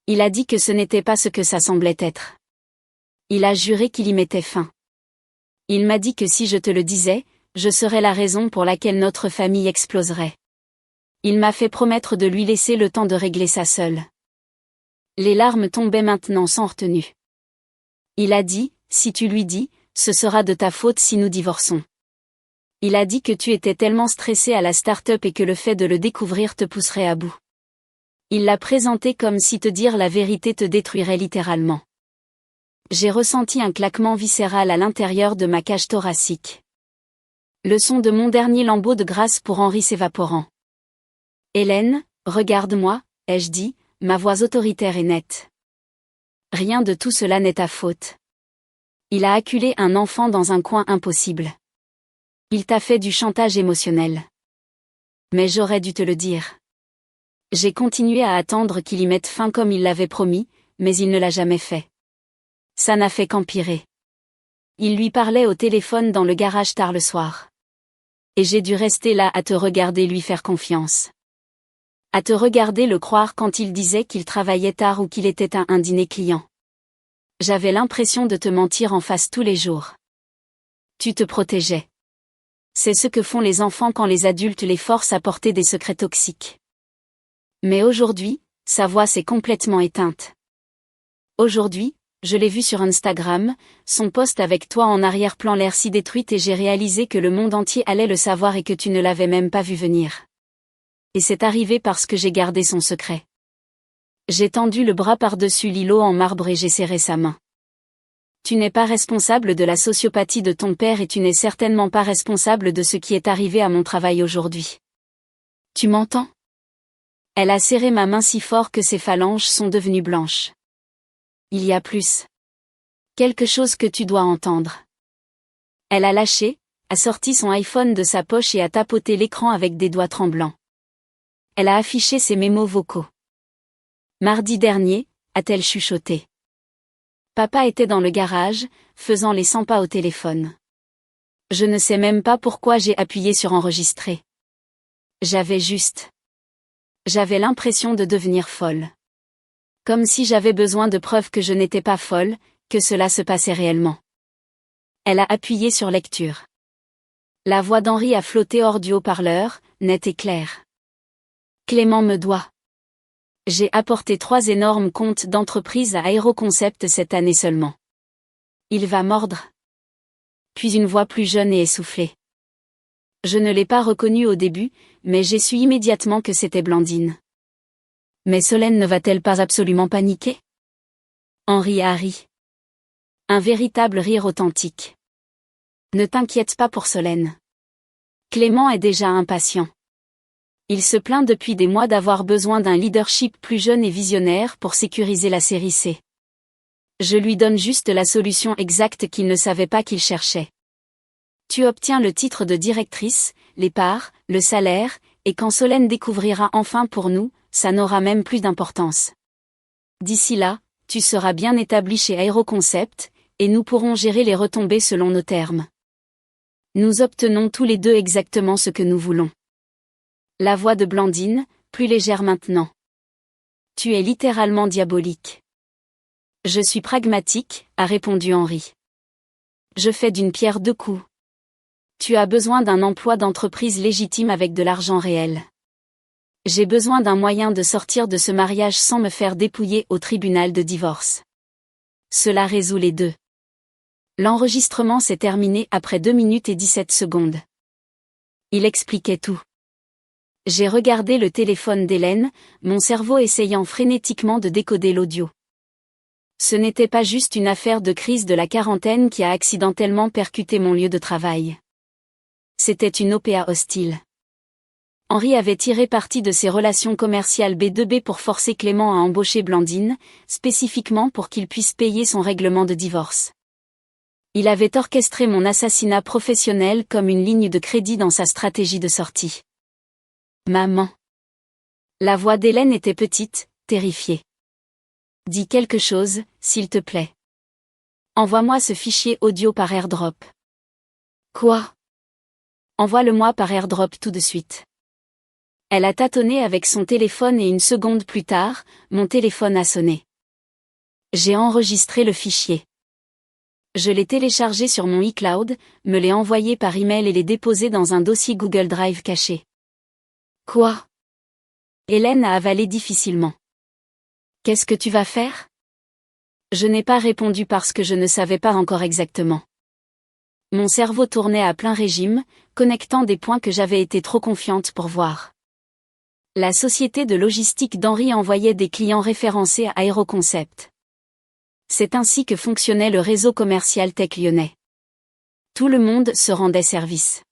Il a dit que ce n'était pas ce que ça semblait être. Il a juré qu'il y mettait fin. Il m'a dit que si je te le disais, je serais la raison pour laquelle notre famille exploserait. Il m'a fait promettre de lui laisser le temps de régler ça seul. Les larmes tombaient maintenant sans retenue. Il a dit, si tu lui dis, ce sera de ta faute si nous divorçons. Il a dit que tu étais tellement stressé à la start-up et que le fait de le découvrir te pousserait à bout. Il l'a présenté comme si te dire la vérité te détruirait littéralement. J'ai ressenti un claquement viscéral à l'intérieur de ma cage thoracique. Le son de mon dernier lambeau de grâce pour Henri s'évaporant. Hélène, regarde-moi, ai-je dit, ma voix autoritaire et nette. Rien de tout cela n'est ta faute. Il a acculé un enfant dans un coin impossible. Il t'a fait du chantage émotionnel. Mais j'aurais dû te le dire. J'ai continué à attendre qu'il y mette fin comme il l'avait promis, mais il ne l'a jamais fait. Ça n'a fait qu'empirer. Il lui parlait au téléphone dans le garage tard le soir. Et j'ai dû rester là à te regarder lui faire confiance. À te regarder le croire quand il disait qu'il travaillait tard ou qu'il était à un dîner client. J'avais l'impression de te mentir en face tous les jours. Tu te protégeais. C'est ce que font les enfants quand les adultes les forcent à porter des secrets toxiques. Mais aujourd'hui, sa voix s'est complètement éteinte. Aujourd'hui, je l'ai vu sur Instagram, son post avec toi en arrière-plan l'air si détruite et j'ai réalisé que le monde entier allait le savoir et que tu ne l'avais même pas vu venir. Et c'est arrivé parce que j'ai gardé son secret. J'ai tendu le bras par-dessus l'îlot en marbre et j'ai serré sa main. Tu n'es pas responsable de la sociopathie de ton père et tu n'es certainement pas responsable de ce qui est arrivé à mon travail aujourd'hui. Tu m'entends ? Elle a serré ma main si fort que ses phalanges sont devenues blanches. Il y a plus. Quelque chose que tu dois entendre. Elle a lâché, a sorti son iPhone de sa poche et a tapoté l'écran avec des doigts tremblants. Elle a affiché ses mémos vocaux. Mardi dernier, a-t-elle chuchoté. Papa était dans le garage, faisant les 100 pas au téléphone. Je ne sais même pas pourquoi j'ai appuyé sur enregistrer. J'avais l'impression de devenir folle. Comme si j'avais besoin de preuves que je n'étais pas folle, que cela se passait réellement. Elle a appuyé sur lecture. La voix d'Henri a flotté hors du haut-parleur, nette et claire. Clément me doit. J'ai apporté 3 énormes comptes d'entreprise à Aéroconcept cette année seulement. Il va mordre. Puis une voix plus jeune et essoufflée. Je ne l'ai pas reconnue au début, mais j'ai su immédiatement que c'était Blandine. Mais Solène ne va-t-elle pas absolument paniquer ? Henri a ri. Un véritable rire authentique. Ne t'inquiète pas pour Solène. Clément est déjà impatient. Il se plaint depuis des mois d'avoir besoin d'un leadership plus jeune et visionnaire pour sécuriser la série C. Je lui donne juste la solution exacte qu'il ne savait pas qu'il cherchait. Tu obtiens le titre de directrice, les parts, le salaire, et quand Solène découvrira enfin pour nous, ça n'aura même plus d'importance. D'ici là, tu seras bien établi chez Aéroconcept, et nous pourrons gérer les retombées selon nos termes. Nous obtenons tous les deux exactement ce que nous voulons. La voix de Blandine, plus légère maintenant. Tu es littéralement diabolique. Je suis pragmatique, a répondu Henri. Je fais d'une pierre deux coups. Tu as besoin d'un emploi d'entreprise légitime avec de l'argent réel. J'ai besoin d'un moyen de sortir de ce mariage sans me faire dépouiller au tribunal de divorce. Cela résout les deux. L'enregistrement s'est terminé après 2 minutes et 17 secondes. Il expliquait tout. J'ai regardé le téléphone d'Hélène, mon cerveau essayant frénétiquement de décoder l'audio. Ce n'était pas juste une affaire de crise de la quarantaine qui a accidentellement percuté mon lieu de travail. C'était une OPA hostile. Henri avait tiré parti de ses relations commerciales B2B pour forcer Clément à embaucher Blandine, spécifiquement pour qu'il puisse payer son règlement de divorce. Il avait orchestré mon assassinat professionnel comme une ligne de crédit dans sa stratégie de sortie. Maman. La voix d'Hélène était petite, terrifiée. Dis quelque chose, s'il te plaît. Envoie-moi ce fichier audio par AirDrop. Quoi ? Envoie-le-moi par AirDrop tout de suite. Elle a tâtonné avec son téléphone et une seconde plus tard, mon téléphone a sonné. J'ai enregistré le fichier. Je l'ai téléchargé sur mon iCloud, me l'ai envoyé par email et l'ai déposé dans un dossier Google Drive caché. Quoi ? Hélène a avalé difficilement. Qu'est-ce que tu vas faire ? Je n'ai pas répondu parce que je ne savais pas encore exactement. Mon cerveau tournait à plein régime, connectant des points que j'avais été trop confiante pour voir. La société de logistique d'Henri envoyait des clients référencés à Aéroconcept. C'est ainsi que fonctionnait le réseau commercial tech lyonnais. Tout le monde se rendait service.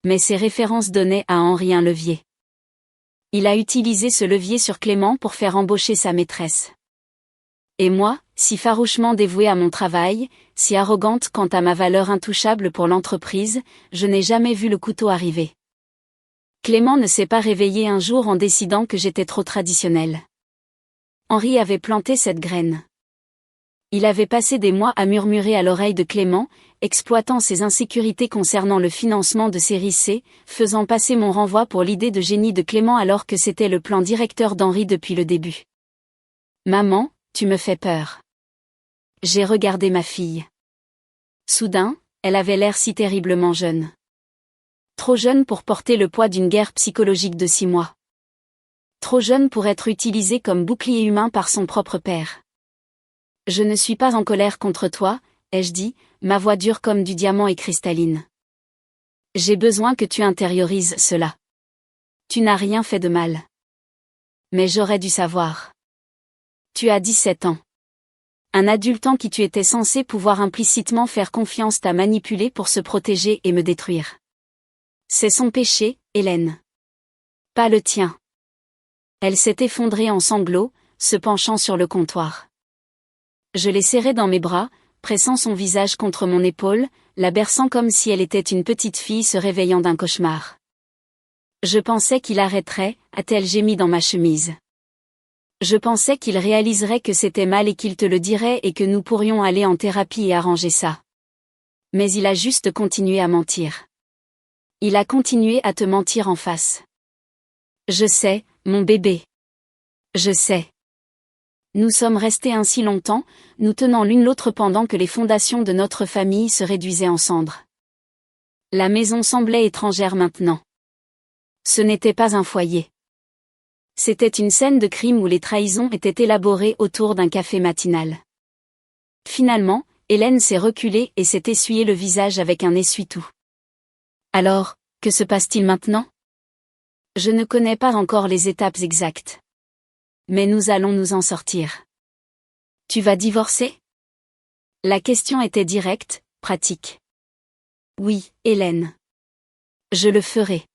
Mais ses références donnaient à Henri un levier. Il a utilisé ce levier sur Clément pour faire embaucher sa maîtresse. Et moi, si farouchement dévouée à mon travail, si arrogante quant à ma valeur intouchable pour l'entreprise, je n'ai jamais vu le couteau arriver. Clément ne s'est pas réveillé un jour en décidant que j'étais trop traditionnelle. Henri avait planté cette graine. Il avait passé des mois à murmurer à l'oreille de Clément, exploitant ses insécurités concernant le financement de série C, faisant passer mon renvoi pour l'idée de génie de Clément alors que c'était le plan directeur d'Henri depuis le début. Maman, tu me fais peur. J'ai regardé ma fille. Soudain, elle avait l'air si terriblement jeune. Trop jeune pour porter le poids d'une guerre psychologique de 6 mois. Trop jeune pour être utilisée comme bouclier humain par son propre père. Je ne suis pas en colère contre toi, ai-je dit, ma voix dure comme du diamant et cristalline. J'ai besoin que tu intériorises cela. Tu n'as rien fait de mal. Mais j'aurais dû savoir. Tu as 17 ans. Un adulte en qui tu étais censé pouvoir implicitement faire confiance t'a manipulé pour se protéger et me détruire. C'est son péché, Hélène. Pas le tien. Elle s'est effondrée en sanglots, se penchant sur le comptoir. Je l'ai serrée dans mes bras, pressant son visage contre mon épaule, la berçant comme si elle était une petite fille se réveillant d'un cauchemar. Je pensais qu'il arrêterait, a-t-elle gémi dans ma chemise. Je pensais qu'il réaliserait que c'était mal et qu'il te le dirait et que nous pourrions aller en thérapie et arranger ça. Mais il a juste continué à mentir. Il a continué à te mentir en face. Je sais, mon bébé. Je sais. Nous sommes restés ainsi longtemps, nous tenant l'une l'autre pendant que les fondations de notre famille se réduisaient en cendres. La maison semblait étrangère maintenant. Ce n'était pas un foyer. C'était une scène de crime où les trahisons étaient élaborées autour d'un café matinal. Finalement, Hélène s'est reculée et s'est essuyé le visage avec un essuie-tout. Alors, que se passe-t-il maintenant? Je ne connais pas encore les étapes exactes. Mais nous allons nous en sortir. Tu vas divorcer? La question était directe, pratique. Oui, Hélène. Je le ferai.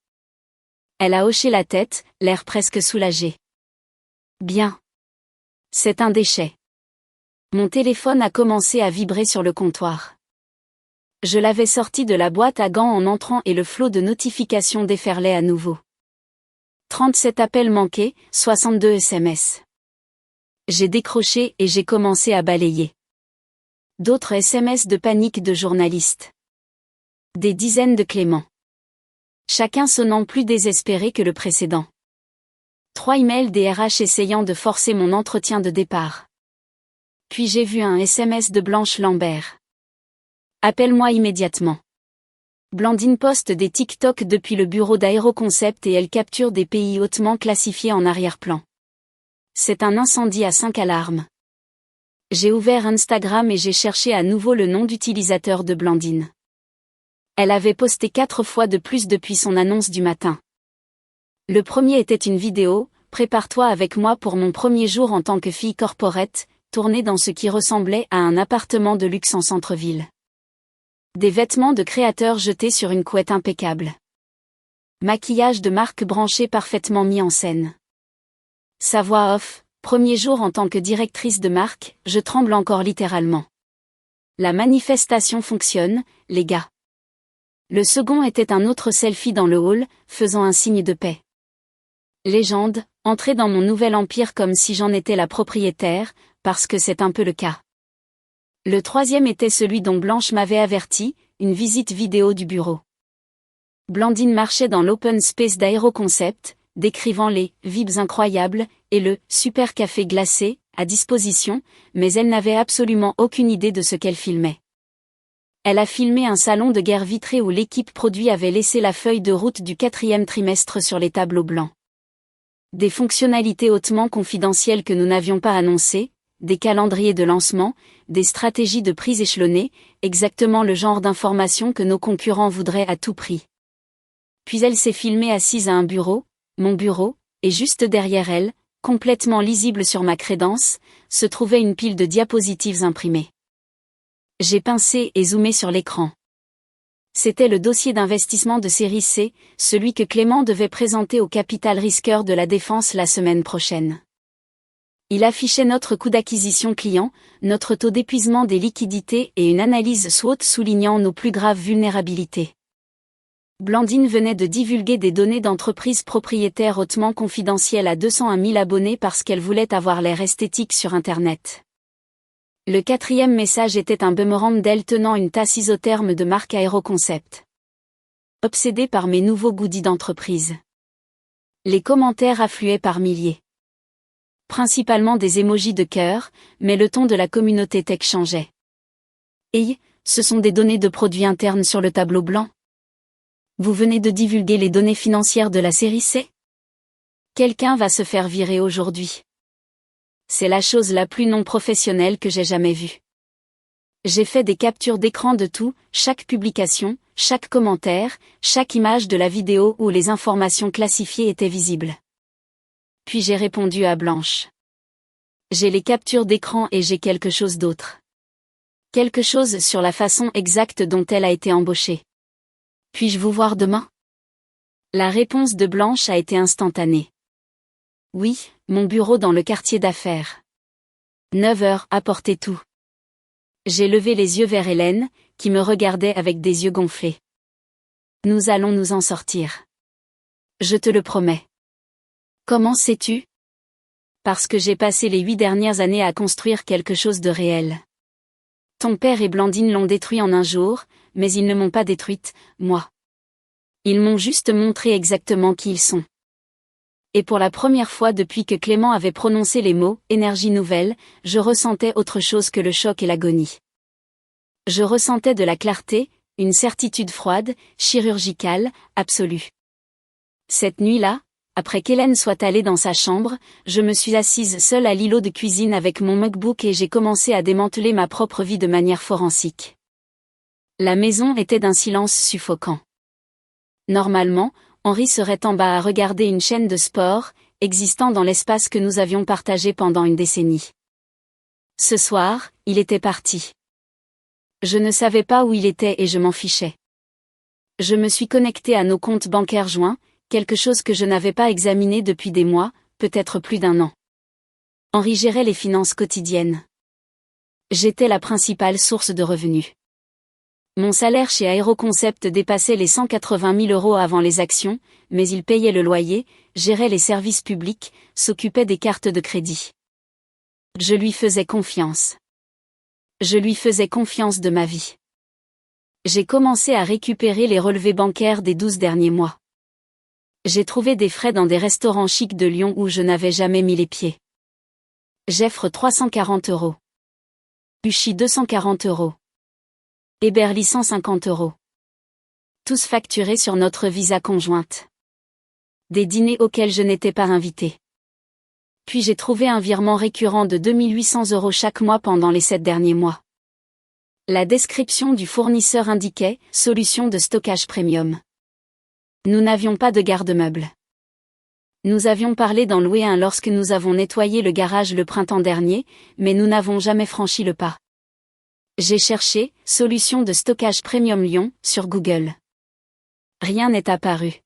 Elle a hoché la tête, l'air presque soulagé. Bien. C'est un déchet. Mon téléphone a commencé à vibrer sur le comptoir. Je l'avais sorti de la boîte à gants en entrant et le flot de notifications déferlait à nouveau. 37 appels manqués, 62 SMS. J'ai décroché et j'ai commencé à balayer. D'autres SMS de panique de journalistes. Des dizaines de Clément. Chacun sonnant plus désespéré que le précédent. 3 emails des RH essayant de forcer mon entretien de départ. Puis j'ai vu un SMS de Blanche Lambert. Appelle-moi immédiatement. Blandine poste des TikTok depuis le bureau d'Aéroconcept et elle capture des pays hautement classifiés en arrière-plan. C'est un incendie à 5 alarmes. J'ai ouvert Instagram et j'ai cherché à nouveau le nom d'utilisateur de Blandine. Elle avait posté 4 fois de plus depuis son annonce du matin. Le premier était une vidéo, « Prépare-toi avec moi pour mon premier jour en tant que fille corporate », tournée dans ce qui ressemblait à un appartement de luxe en centre-ville. Des vêtements de créateur jetés sur une couette impeccable. Maquillage de marque branché parfaitement mis en scène. Sa voix off, premier jour en tant que directrice de marque, je tremble encore littéralement. La manifestation fonctionne, les gars. Le second était un autre selfie dans le hall, faisant un signe de paix. Légende, entrer dans mon nouvel empire comme si j'en étais la propriétaire, parce que c'est un peu le cas. Le troisième était celui dont Blanche m'avait averti, une visite vidéo du bureau. Blandine marchait dans l'open space d'Aéroconcept, décrivant les « vibes incroyables » et le « super café glacé » à disposition, mais elle n'avait absolument aucune idée de ce qu'elle filmait. Elle a filmé un salon de guerre vitré où l'équipe produit avait laissé la feuille de route du 4e trimestre sur les tableaux blancs. Des fonctionnalités hautement confidentielles que nous n'avions pas annoncées, des calendriers de lancement, des stratégies de prise échelonnées, exactement le genre d'informations que nos concurrents voudraient à tout prix. Puis elle s'est filmée assise à un bureau, mon bureau, et juste derrière elle, Complètement lisible sur ma crédence, se trouvait une pile de diapositives imprimées. J'ai pincé et zoomé sur l'écran. C'était le dossier d'investissement de série C, celui que Clément devait présenter au capital risqueur de la Défense la semaine prochaine. Il affichait notre coût d'acquisition client, notre taux d'épuisement des liquidités et une analyse SWOT soulignant nos plus graves vulnérabilités. Blandine venait de divulguer des données d'entreprises propriétaires hautement confidentielles à 201 000 abonnés parce qu'elle voulait avoir l'air esthétique sur Internet. Le quatrième message était un boomerang d'elle tenant une tasse isotherme de marque Aéroconcept. Obsédée par mes nouveaux goodies d'entreprise. Les commentaires affluaient par milliers. Principalement des émojis de cœur, mais le ton de la communauté tech changeait. Et, ce sont des données de produits internes sur le tableau blanc. Vous venez de divulguer les données financières de la série C? Quelqu'un va se faire virer aujourd'hui. C'est la chose la plus non professionnelle que j'ai jamais vue. J'ai fait des captures d'écran de tout, chaque publication, chaque commentaire, chaque image de la vidéo où les informations classifiées étaient visibles. Puis j'ai répondu à Blanche. J'ai les captures d'écran et j'ai quelque chose d'autre. Quelque chose sur la façon exacte dont elle a été embauchée. Puis-je vous voir demain? La réponse de Blanche a été instantanée. Oui, mon bureau dans le quartier d'affaires. 9 heures, apportez tout. J'ai levé les yeux vers Hélène, qui me regardait avec des yeux gonflés. Nous allons nous en sortir. Je te le promets. Comment sais-tu? Parce que j'ai passé les 8 dernières années à construire quelque chose de réel. Ton père et Blandine l'ont détruit en un jour, mais ils ne m'ont pas détruite, moi. Ils m'ont juste montré exactement qui ils sont. Et pour la première fois depuis que Clément avait prononcé les mots « énergie nouvelle », je ressentais autre chose que le choc et l'agonie. Je ressentais de la clarté, une certitude froide, chirurgicale, absolue. Cette nuit-là, après qu'Hélène soit allée dans sa chambre, je me suis assise seule à l'îlot de cuisine avec mon MacBook et j'ai commencé à démanteler ma propre vie de manière forensique. La maison était d'un silence suffocant. Normalement, Henri serait en bas à regarder une chaîne de sport, existant dans l'espace que nous avions partagé pendant une décennie. Ce soir, il était parti. Je ne savais pas où il était et je m'en fichais. Je me suis connectée à nos comptes bancaires joints, quelque chose que je n'avais pas examiné depuis des mois, peut-être plus d'1 an. Henri gérait les finances quotidiennes. J'étais la principale source de revenus. Mon salaire chez Aéroconcept dépassait les 180 000 € avant les actions, mais il payait le loyer, gérait les services publics, s'occupait des cartes de crédit. Je lui faisais confiance. Je lui faisais confiance de ma vie. J'ai commencé à récupérer les relevés bancaires des 12 derniers mois. J'ai trouvé des frais dans des restaurants chics de Lyon où je n'avais jamais mis les pieds. Geffre 340 €. Buchy 240 €. Eberly 150 €. Tous facturés sur notre visa conjointe. Des dîners auxquels je n'étais pas invitée. Puis j'ai trouvé un virement récurrent de 2 800 € chaque mois pendant les 7 derniers mois. La description du fournisseur indiquait « Solution de stockage premium ». Nous n'avions pas de garde-meubles. Nous avions parlé d'en louer un lorsque nous avons nettoyé le garage le printemps dernier, mais nous n'avons jamais franchi le pas. J'ai cherché « Solution de stockage premium Lyon » sur Google. Rien n'est apparu.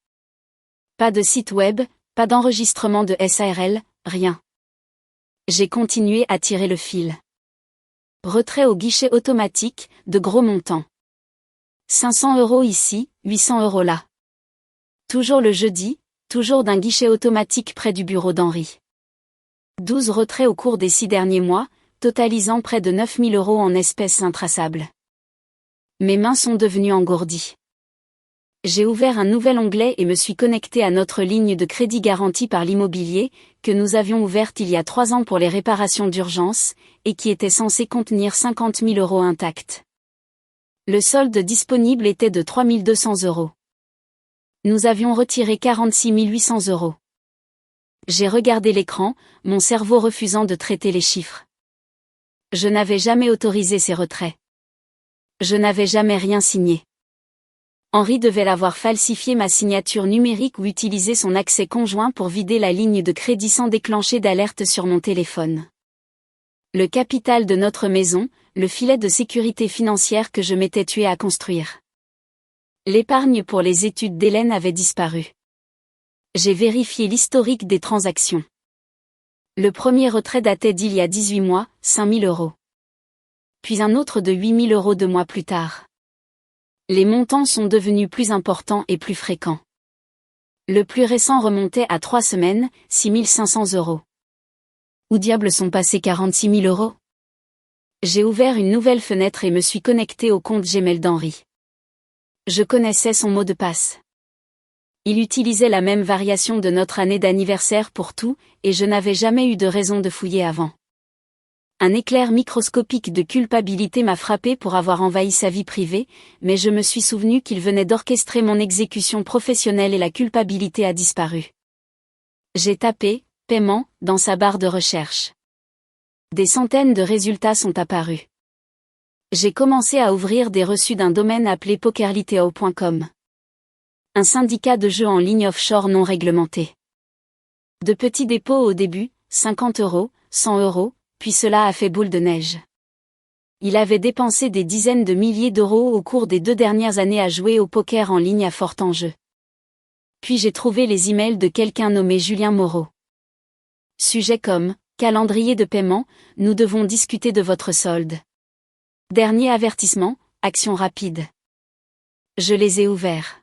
Pas de site web, pas d'enregistrement de SARL, rien. J'ai continué à tirer le fil. Retrait au guichet automatique, de gros montants. 500 € ici, 800 € là. Toujours le jeudi, toujours d'un guichet automatique près du bureau d'Henri. 12 retraits au cours des 6 derniers mois, totalisant près de 9 000 € en espèces intraçables. Mes mains sont devenues engourdies. J'ai ouvert un nouvel onglet et me suis connecté à notre ligne de crédit garantie par l'immobilier, que nous avions ouverte il y a 3 ans pour les réparations d'urgence, et qui était censée contenir 50 000 € intacts. Le solde disponible était de 3 200 €. Nous avions retiré 46 800 €. J'ai regardé l'écran, mon cerveau refusant de traiter les chiffres. Je n'avais jamais autorisé ces retraits. Je n'avais jamais rien signé. Henri devait avoir falsifié ma signature numérique ou utilisé son accès conjoint pour vider la ligne de crédit sans déclencher d'alerte sur mon téléphone. Le capital de notre maison, le filet de sécurité financière que je m'étais tué à construire. L'épargne pour les études d'Hélène avait disparu. J'ai vérifié l'historique des transactions. Le premier retrait datait d'il y a 18 mois, 5 000 euros. Puis un autre de 8 000 euros 2 mois plus tard. Les montants sont devenus plus importants et plus fréquents. Le plus récent remontait à 3 semaines, 6 500 euros. Où diable sont passés 46 000 euros? J'ai ouvert une nouvelle fenêtre et me suis connecté au compte Gmail d'Henri. Je connaissais son mot de passe. Il utilisait la même variation de notre année d'anniversaire pour tout, et je n'avais jamais eu de raison de fouiller avant. Un éclair microscopique de culpabilité m'a frappé pour avoir envahi sa vie privée, mais je me suis souvenu qu'il venait d'orchestrer mon exécution professionnelle et la culpabilité a disparu. J'ai tapé « paiement » dans sa barre de recherche. Des centaines de résultats sont apparus. J'ai commencé à ouvrir des reçus d'un domaine appelé pokerliteo.com. Un syndicat de jeux en ligne offshore non réglementé. De petits dépôts au début, 50 euros, 100 euros, puis cela a fait boule de neige. Il avait dépensé des dizaines de milliers d'euros au cours des 2 dernières années à jouer au poker en ligne à fort enjeu. Puis j'ai trouvé les emails de quelqu'un nommé Julien Moreau. Sujet comme « Calendrier de paiement, nous devons discuter de votre solde. » Dernier avertissement, action rapide. Je les ai ouverts.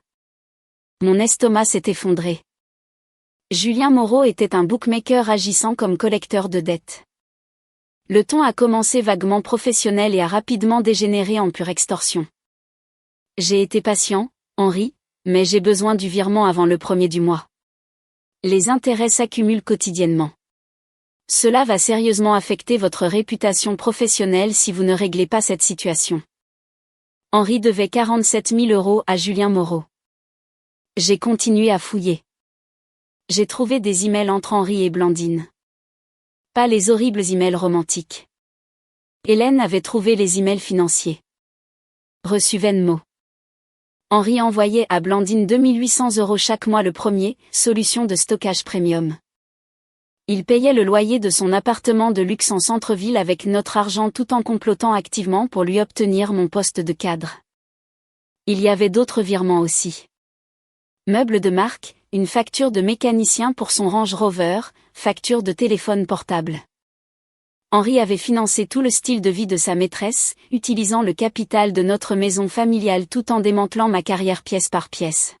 Mon estomac s'est effondré. Julien Moreau était un bookmaker agissant comme collecteur de dettes. Le ton a commencé vaguement professionnel et a rapidement dégénéré en pure extorsion. J'ai été patient, Henri, mais j'ai besoin du virement avant le 1er du mois. Les intérêts s'accumulent quotidiennement. Cela va sérieusement affecter votre réputation professionnelle si vous ne réglez pas cette situation. Henri devait 47 000 euros à Julien Moreau. J'ai continué à fouiller. J'ai trouvé des emails entre Henri et Blandine. Pas les horribles emails romantiques. Hélène avait trouvé les emails financiers. Reçu Venmo. Henri envoyait à Blandine 2 800 euros chaque mois le premier, solution de stockage premium. Il payait le loyer de son appartement de luxe en centre-ville avec notre argent tout en complotant activement pour lui obtenir mon poste de cadre. Il y avait d'autres virements aussi. Meubles de marque, une facture de mécanicien pour son Range Rover, facture de téléphone portable. Henri avait financé tout le style de vie de sa maîtresse, utilisant le capital de notre maison familiale tout en démantelant ma carrière pièce par pièce.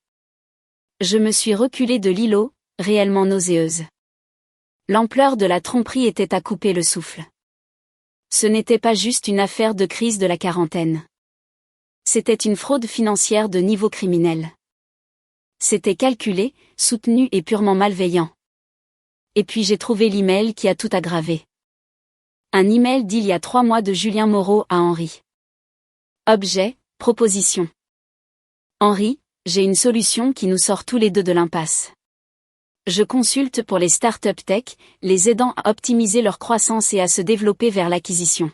Je me suis reculée de l'îlot, réellement nauséeuse. L'ampleur de la tromperie était à couper le souffle. Ce n'était pas juste une affaire de crise de la quarantaine. C'était une fraude financière de niveau criminel. C'était calculé, soutenu et purement malveillant. Et puis j'ai trouvé l'email qui a tout aggravé. Un email d'il y a 3 mois de Julien Moreau à Henri. Objet, proposition. Henri, j'ai une solution qui nous sort tous les deux de l'impasse. Je consulte pour les startups tech, les aidant à optimiser leur croissance et à se développer vers l'acquisition.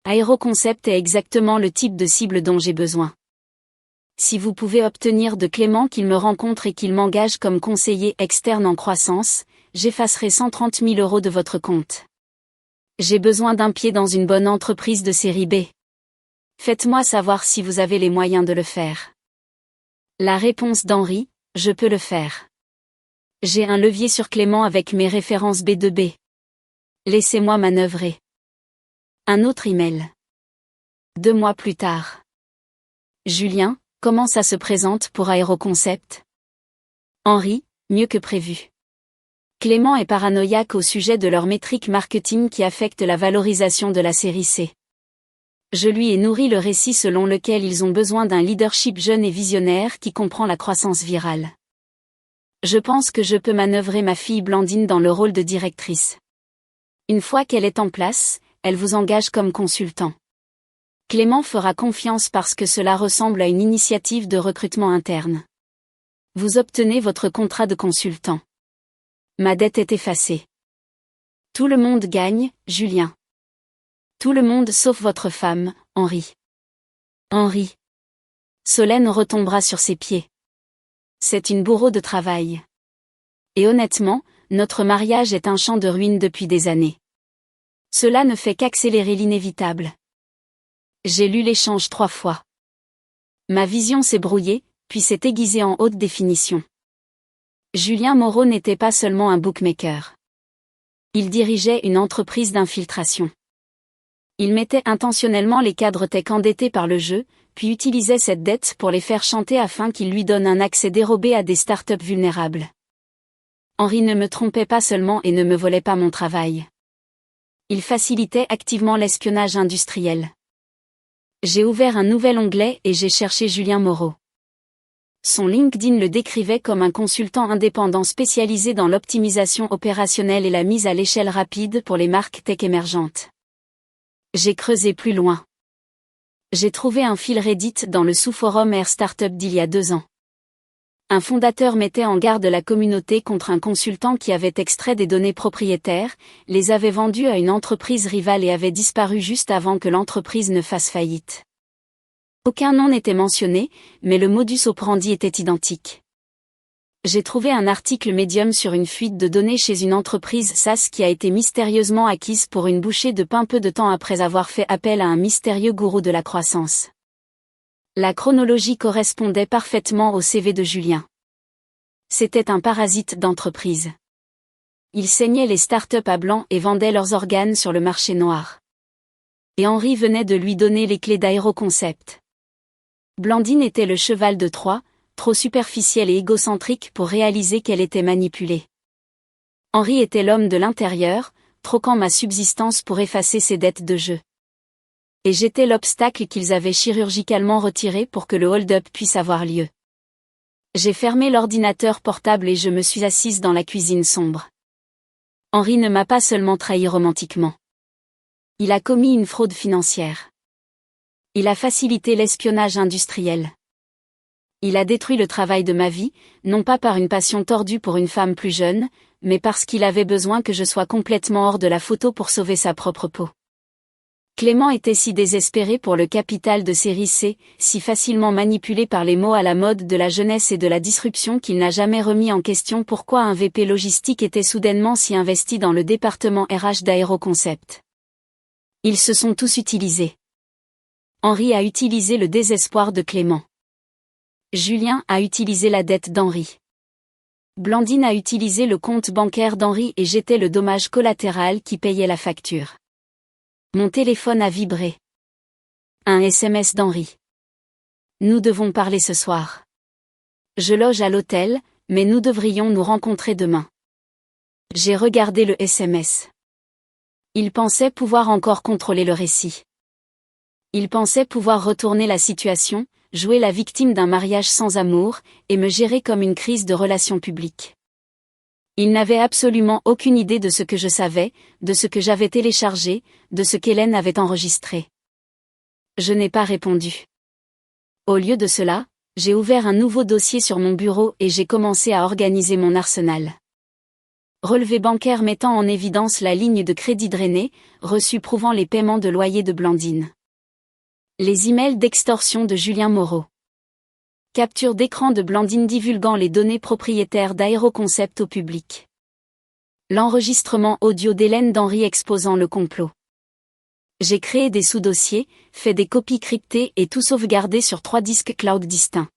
Aéroconcept est exactement le type de cible dont j'ai besoin. Si vous pouvez obtenir de Clément qu'il me rencontre et qu'il m'engage comme conseiller externe en croissance, j'effacerai 130 000 euros de votre compte. J'ai besoin d'un pied dans une bonne entreprise de série B. Faites-moi savoir si vous avez les moyens de le faire. La réponse d'Henri, je peux le faire. J'ai un levier sur Clément avec mes références B2B. Laissez-moi manœuvrer. Un autre email. 2 mois plus tard. Julien, comment ça se présente pour Aéroconcept? Henri, mieux que prévu. Clément est paranoïaque au sujet de leur métrique marketing qui affecte la valorisation de la série C. Je lui ai nourri le récit selon lequel ils ont besoin d'un leadership jeune et visionnaire qui comprend la croissance virale. Je pense que je peux manœuvrer ma fille Blandine dans le rôle de directrice. Une fois qu'elle est en place, elle vous engage comme consultant. Clément fera confiance parce que cela ressemble à une initiative de recrutement interne. Vous obtenez votre contrat de consultant. Ma dette est effacée. Tout le monde gagne, Julien. Tout le monde sauf votre femme, Henri. Henri. Solène retombera sur ses pieds. C'est une bourreau de travail. Et honnêtement, notre mariage est un champ de ruines depuis des années. Cela ne fait qu'accélérer l'inévitable. J'ai lu l'échange 3 fois. Ma vision s'est brouillée, puis s'est aiguisée en haute définition. Julien Moreau n'était pas seulement un bookmaker. Il dirigeait une entreprise d'infiltration. Il mettait intentionnellement les cadres tech endettés par le jeu, puis utilisait cette dette pour les faire chanter afin qu'ils lui donnent un accès dérobé à des startups vulnérables. Henri ne me trompait pas seulement et ne me volait pas mon travail. Il facilitait activement l'espionnage industriel. J'ai ouvert un nouvel onglet et j'ai cherché Julien Moreau. Son LinkedIn le décrivait comme un consultant indépendant spécialisé dans l'optimisation opérationnelle et la mise à l'échelle rapide pour les marques tech émergentes. J'ai creusé plus loin. J'ai trouvé un fil Reddit dans le sous-forum Air Startup d'il y a 2 ans. Un fondateur mettait en garde la communauté contre un consultant qui avait extrait des données propriétaires, les avait vendues à une entreprise rivale et avait disparu juste avant que l'entreprise ne fasse faillite. Aucun nom n'était mentionné, mais le modus operandi était identique. J'ai trouvé un article Medium sur une fuite de données chez une entreprise SaaS qui a été mystérieusement acquise pour une bouchée de pain peu de temps après avoir fait appel à un mystérieux gourou de la croissance. La chronologie correspondait parfaitement au CV de Julien. C'était un parasite d'entreprise. Il saignait les startups à blanc et vendait leurs organes sur le marché noir. Et Henri venait de lui donner les clés d'Aéroconcept. Blandine était le cheval de Troie, trop superficielle et égocentrique pour réaliser qu'elle était manipulée. Henri était l'homme de l'intérieur, troquant ma subsistance pour effacer ses dettes de jeu. Et j'étais l'obstacle qu'ils avaient chirurgicalement retiré pour que le hold-up puisse avoir lieu. J'ai fermé l'ordinateur portable et je me suis assise dans la cuisine sombre. Henri ne m'a pas seulement trahi romantiquement. Il a commis une fraude financière. Il a facilité l'espionnage industriel. Il a détruit le travail de ma vie, non pas par une passion tordue pour une femme plus jeune, mais parce qu'il avait besoin que je sois complètement hors de la photo pour sauver sa propre peau. Clément était si désespéré pour le capital de série C, si facilement manipulé par les mots à la mode de la jeunesse et de la disruption qu'il n'a jamais remis en question pourquoi un VP logistique était soudainement si investi dans le département RH d'Aéroconcept. Ils se sont tous utilisés. Henri a utilisé le désespoir de Clément. Julien a utilisé la dette d'Henri. Blandine a utilisé le compte bancaire d'Henri et j'étais le dommage collatéral qui payait la facture. Mon téléphone a vibré. Un SMS d'Henri. Nous devons parler ce soir. Je loge à l'hôtel, mais nous devrions nous rencontrer demain. J'ai regardé le SMS. Il pensait pouvoir encore contrôler le récit. Il pensait pouvoir retourner la situation, jouer la victime d'un mariage sans amour, et me gérer comme une crise de relations publiques. Il n'avait absolument aucune idée de ce que je savais, de ce que j'avais téléchargé, de ce qu'Hélène avait enregistré. Je n'ai pas répondu. Au lieu de cela, j'ai ouvert un nouveau dossier sur mon bureau et j'ai commencé à organiser mon arsenal. Relevé bancaire mettant en évidence la ligne de crédit drainée, reçu prouvant les paiements de loyer de Blandine. Les emails d'extorsion de Julien Moreau. Capture d'écran de Blandine divulguant les données propriétaires d'Aéroconcept au public. L'enregistrement audio d'Hélène d'Henri exposant le complot. J'ai créé des sous-dossiers, fait des copies cryptées et tout sauvegardé sur 3 disques cloud distincts.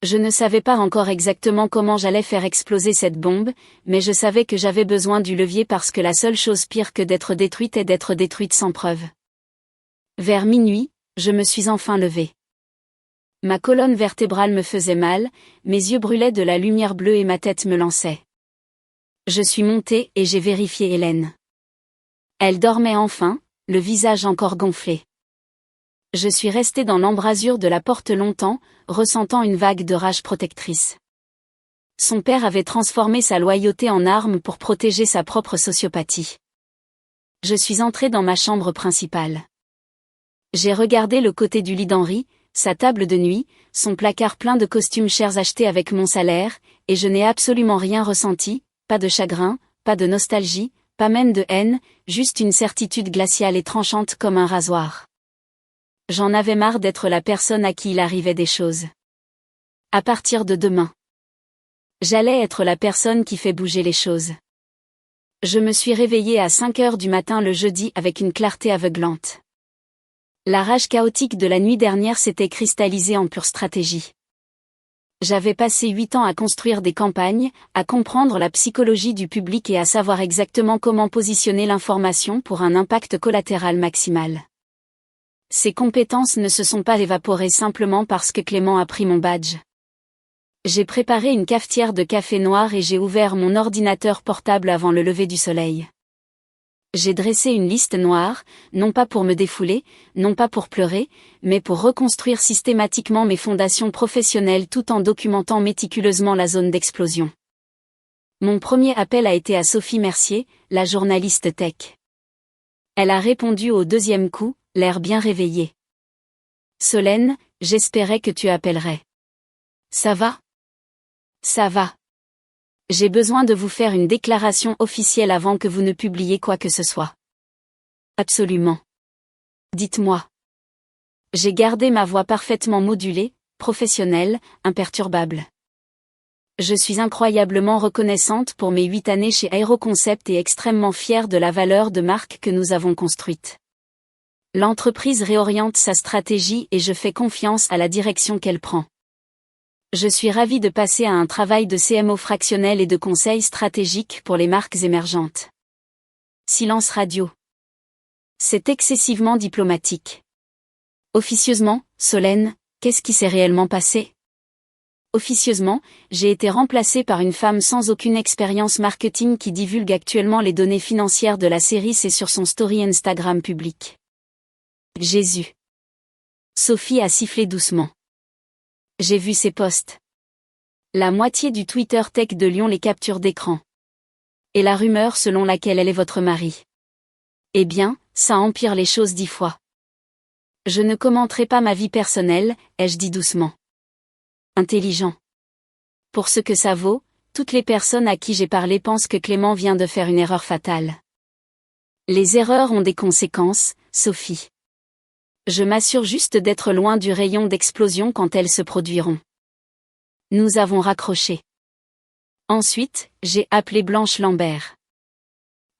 Je ne savais pas encore exactement comment j'allais faire exploser cette bombe, mais je savais que j'avais besoin du levier parce que la seule chose pire que d'être détruite est d'être détruite sans preuve. Vers minuit, je me suis enfin levée. Ma colonne vertébrale me faisait mal, mes yeux brûlaient de la lumière bleue et ma tête me lançait. Je suis montée et j'ai vérifié Hélène. Elle dormait enfin, le visage encore gonflé. Je suis restée dans l'embrasure de la porte longtemps, ressentant une vague de rage protectrice. Son père avait transformé sa loyauté en arme pour protéger sa propre sociopathie. Je suis entrée dans ma chambre principale. J'ai regardé le côté du lit d'Henri, sa table de nuit, son placard plein de costumes chers achetés avec mon salaire, et je n'ai absolument rien ressenti, pas de chagrin, pas de nostalgie, pas même de haine, juste une certitude glaciale et tranchante comme un rasoir. J'en avais marre d'être la personne à qui il arrivait des choses. À partir de demain, j'allais être la personne qui fait bouger les choses. Je me suis réveillée à 5 heures du matin le jeudi avec une clarté aveuglante. La rage chaotique de la nuit dernière s'était cristallisée en pure stratégie. J'avais passé 8 ans à construire des campagnes, à comprendre la psychologie du public et à savoir exactement comment positionner l'information pour un impact collatéral maximal. Ces compétences ne se sont pas évaporées simplement parce que Clément a pris mon badge. J'ai préparé une cafetière de café noir et j'ai ouvert mon ordinateur portable avant le lever du soleil. J'ai dressé une liste noire, non pas pour me défouler, non pas pour pleurer, mais pour reconstruire systématiquement mes fondations professionnelles tout en documentant méticuleusement la zone d'explosion. Mon premier appel a été à Sophie Mercier, la journaliste tech. Elle a répondu au deuxième coup, l'air bien réveillé. Solène, j'espérais que tu appellerais. Ça va ? Ça va. J'ai besoin de vous faire une déclaration officielle avant que vous ne publiez quoi que ce soit. Absolument. Dites-moi. J'ai gardé ma voix parfaitement modulée, professionnelle, imperturbable. Je suis incroyablement reconnaissante pour mes 8 années chez Aéroconcept et extrêmement fière de la valeur de marque que nous avons construite. L'entreprise réoriente sa stratégie et je fais confiance à la direction qu'elle prend. Je suis ravie de passer à un travail de CMO fractionnel et de conseil stratégique pour les marques émergentes. Silence radio. C'est excessivement diplomatique. Officieusement, Solène, qu'est-ce qui s'est réellement passé ? Officieusement, j'ai été remplacée par une femme sans aucune expérience marketing qui divulgue actuellement les données financières de la série C sur son story Instagram public. Jésus. Sophie a sifflé doucement. J'ai vu ses posts. La moitié du Twitter Tech de Lyon les capture d'écran. Et la rumeur selon laquelle elle est votre mari. Eh bien, ça empire les choses 10 fois. Je ne commenterai pas ma vie personnelle, ai-je dit doucement. Intelligent. Pour ce que ça vaut, toutes les personnes à qui j'ai parlé pensent que Clément vient de faire une erreur fatale. Les erreurs ont des conséquences, Sophie. Je m'assure juste d'être loin du rayon d'explosion quand elles se produiront. Nous avons raccroché. Ensuite, j'ai appelé Blanche Lambert.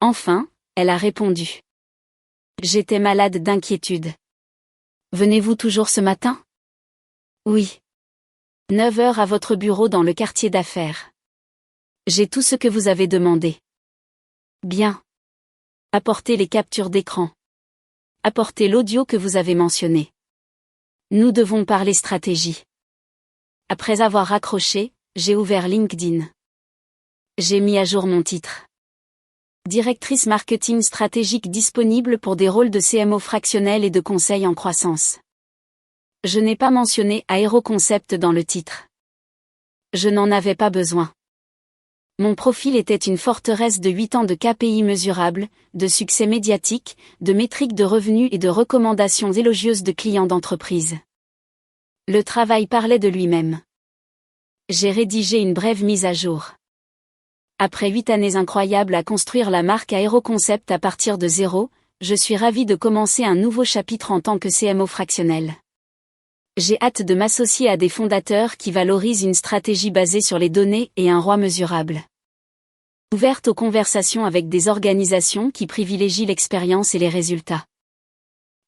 Enfin, elle a répondu. J'étais malade d'inquiétude. Venez-vous toujours ce matin ? Oui. 9 heures à votre bureau dans le quartier d'affaires. J'ai tout ce que vous avez demandé. Bien. Apportez les captures d'écran. Apportez l'audio que vous avez mentionné. Nous devons parler stratégie. Après avoir raccroché, j'ai ouvert LinkedIn. J'ai mis à jour mon titre. Directrice marketing stratégique disponible pour des rôles de CMO fractionnel et de conseil en croissance. Je n'ai pas mentionné Aéroconcept dans le titre. Je n'en avais pas besoin. Mon profil était une forteresse de 8 ans de KPI mesurables, de succès médiatique, de métriques de revenus et de recommandations élogieuses de clients d'entreprise. Le travail parlait de lui-même. J'ai rédigé une brève mise à jour. Après 8 années incroyables à construire la marque Aéroconcept à partir de zéro, je suis ravie de commencer un nouveau chapitre en tant que CMO fractionnel. J'ai hâte de m'associer à des fondateurs qui valorisent une stratégie basée sur les données et un ROI mesurable. Ouverte aux conversations avec des organisations qui privilégient l'expérience et les résultats.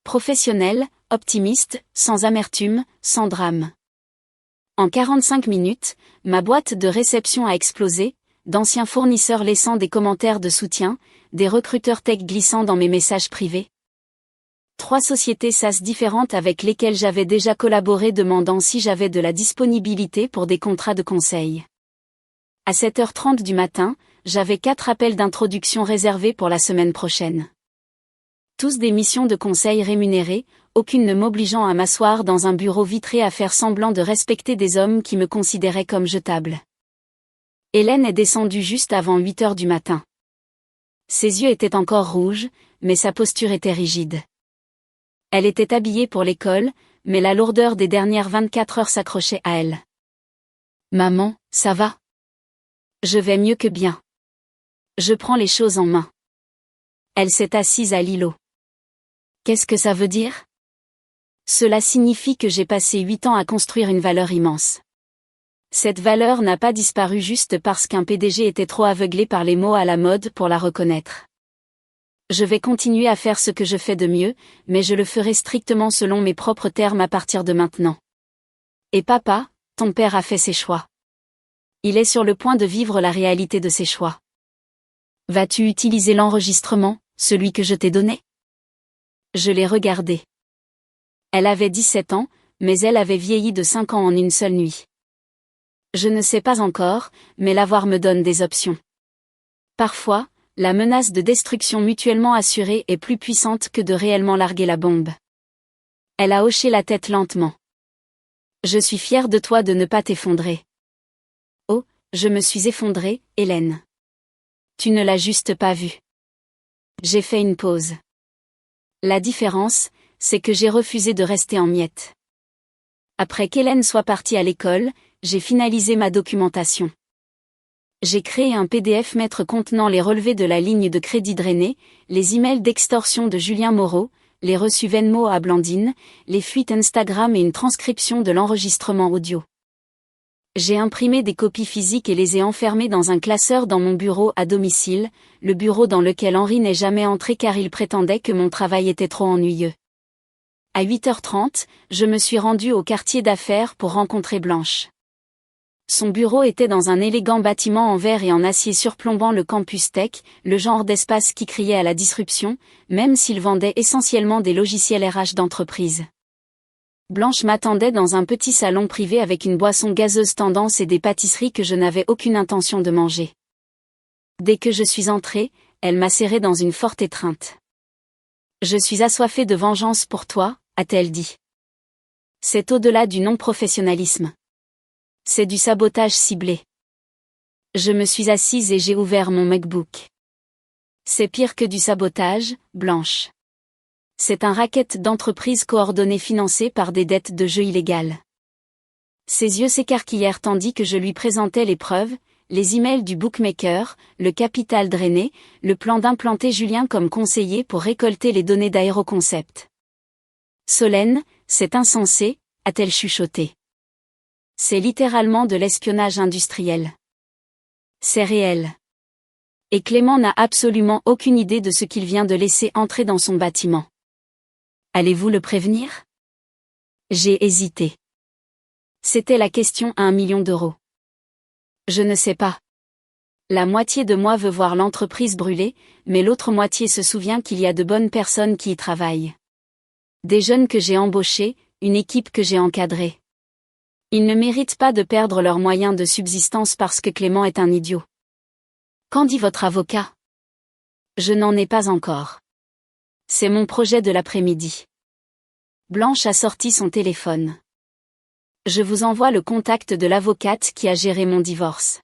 Professionnel, optimiste, sans amertume, sans drame. En 45 minutes, ma boîte de réception a explosé, d'anciens fournisseurs laissant des commentaires de soutien, des recruteurs tech glissant dans mes messages privés. 3 sociétés SaaS différentes avec lesquelles j'avais déjà collaboré demandant si j'avais de la disponibilité pour des contrats de conseil. À 7h30 du matin, j'avais 4 appels d'introduction réservés pour la semaine prochaine. Tous des missions de conseil rémunérées, aucune ne m'obligeant à m'asseoir dans un bureau vitré à faire semblant de respecter des hommes qui me considéraient comme jetable. Hélène est descendue juste avant 8h du matin. Ses yeux étaient encore rouges, mais sa posture était rigide. Elle était habillée pour l'école, mais la lourdeur des dernières 24 heures s'accrochait à elle. Maman, ça va ? Je vais mieux que bien. Je prends les choses en main. Elle s'est assise à l'îlot. Qu'est-ce que ça veut dire ? Cela signifie que j'ai passé 8 ans à construire une valeur immense. Cette valeur n'a pas disparu juste parce qu'un PDG était trop aveuglé par les mots à la mode pour la reconnaître. Je vais continuer à faire ce que je fais de mieux, mais je le ferai strictement selon mes propres termes à partir de maintenant. Et papa, ton père a fait ses choix. Il est sur le point de vivre la réalité de ses choix. Vas-tu utiliser l'enregistrement, celui que je t'ai donné? Je l'ai regardé. Elle avait 17 ans, mais elle avait vieilli de 5 ans en une seule nuit. Je ne sais pas encore, mais l'avoir me donne des options. Parfois, la menace de destruction mutuellement assurée est plus puissante que de réellement larguer la bombe. Elle a hoché la tête lentement. Je suis fière de toi de ne pas t'effondrer. Oh, je me suis effondrée, Hélène. Tu ne l'as juste pas vu. J'ai fait une pause. La différence, c'est que j'ai refusé de rester en miettes. Après qu'Hélène soit partie à l'école, j'ai finalisé ma documentation. J'ai créé un PDF maître contenant les relevés de la ligne de crédit drainée, les emails d'extorsion de Julien Moreau, les reçus Venmo à Blandine, les fuites Instagram et une transcription de l'enregistrement audio. J'ai imprimé des copies physiques et les ai enfermées dans un classeur dans mon bureau à domicile, le bureau dans lequel Henri n'est jamais entré car il prétendait que mon travail était trop ennuyeux. À 8h30, je me suis rendue au quartier d'affaires pour rencontrer Blanche. Son bureau était dans un élégant bâtiment en verre et en acier surplombant le campus tech, le genre d'espace qui criait à la disruption, même s'il vendait essentiellement des logiciels RH d'entreprise. Blanche m'attendait dans un petit salon privé avec une boisson gazeuse tendance et des pâtisseries que je n'avais aucune intention de manger. Dès que je suis entrée, elle m'a serrée dans une forte étreinte. « Je suis assoiffée de vengeance pour toi », a-t-elle dit. C'est au-delà du non-professionnalisme. C'est du sabotage ciblé. Je me suis assise et j'ai ouvert mon MacBook. C'est pire que du sabotage, Blanche. C'est un racket d'entreprise coordonné financé par des dettes de jeu illégales. Ses yeux s'écarquillèrent tandis que je lui présentais les preuves, les emails du bookmaker, le capital drainé, le plan d'implanter Julien comme conseiller pour récolter les données d'Aéroconcept. Solène, c'est insensé, a-t-elle chuchoté. C'est littéralement de l'espionnage industriel. C'est réel. Et Clément n'a absolument aucune idée de ce qu'il vient de laisser entrer dans son bâtiment. Allez-vous le prévenir? J'ai hésité. C'était la question à 1 million d'euros. Je ne sais pas. La moitié de moi veut voir l'entreprise brûler, mais l'autre moitié se souvient qu'il y a de bonnes personnes qui y travaillent. Des jeunes que j'ai embauchés, une équipe que j'ai encadrée. Ils ne méritent pas de perdre leurs moyens de subsistance parce que Clément est un idiot. Qu'en dit votre avocat? Je n'en ai pas encore. C'est mon projet de l'après-midi. Blanche a sorti son téléphone. Je vous envoie le contact de l'avocate qui a géré mon divorce.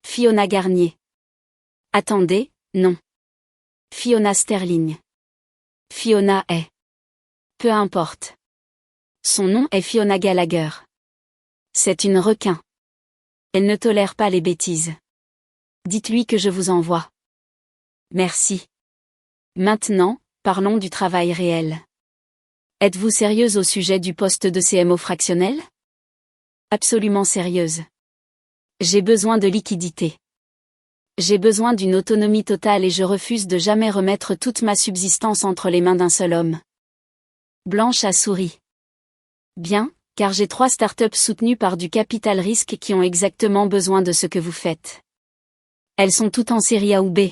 Fiona Garnier. Attendez, non. Fiona Sterling. Fiona est. Peu importe. Son nom est Fiona Gallagher. C'est une requin. Elle ne tolère pas les bêtises. Dites-lui que je vous envoie. Merci. Maintenant, parlons du travail réel. Êtes-vous sérieuse au sujet du poste de CMO fractionnel? Absolument sérieuse. J'ai besoin de liquidité. J'ai besoin d'une autonomie totale et je refuse de jamais remettre toute ma subsistance entre les mains d'un seul homme. Blanche a souri. Bien, car j'ai 3 startups soutenues par du capital risque qui ont exactement besoin de ce que vous faites. Elles sont toutes en série A ou B.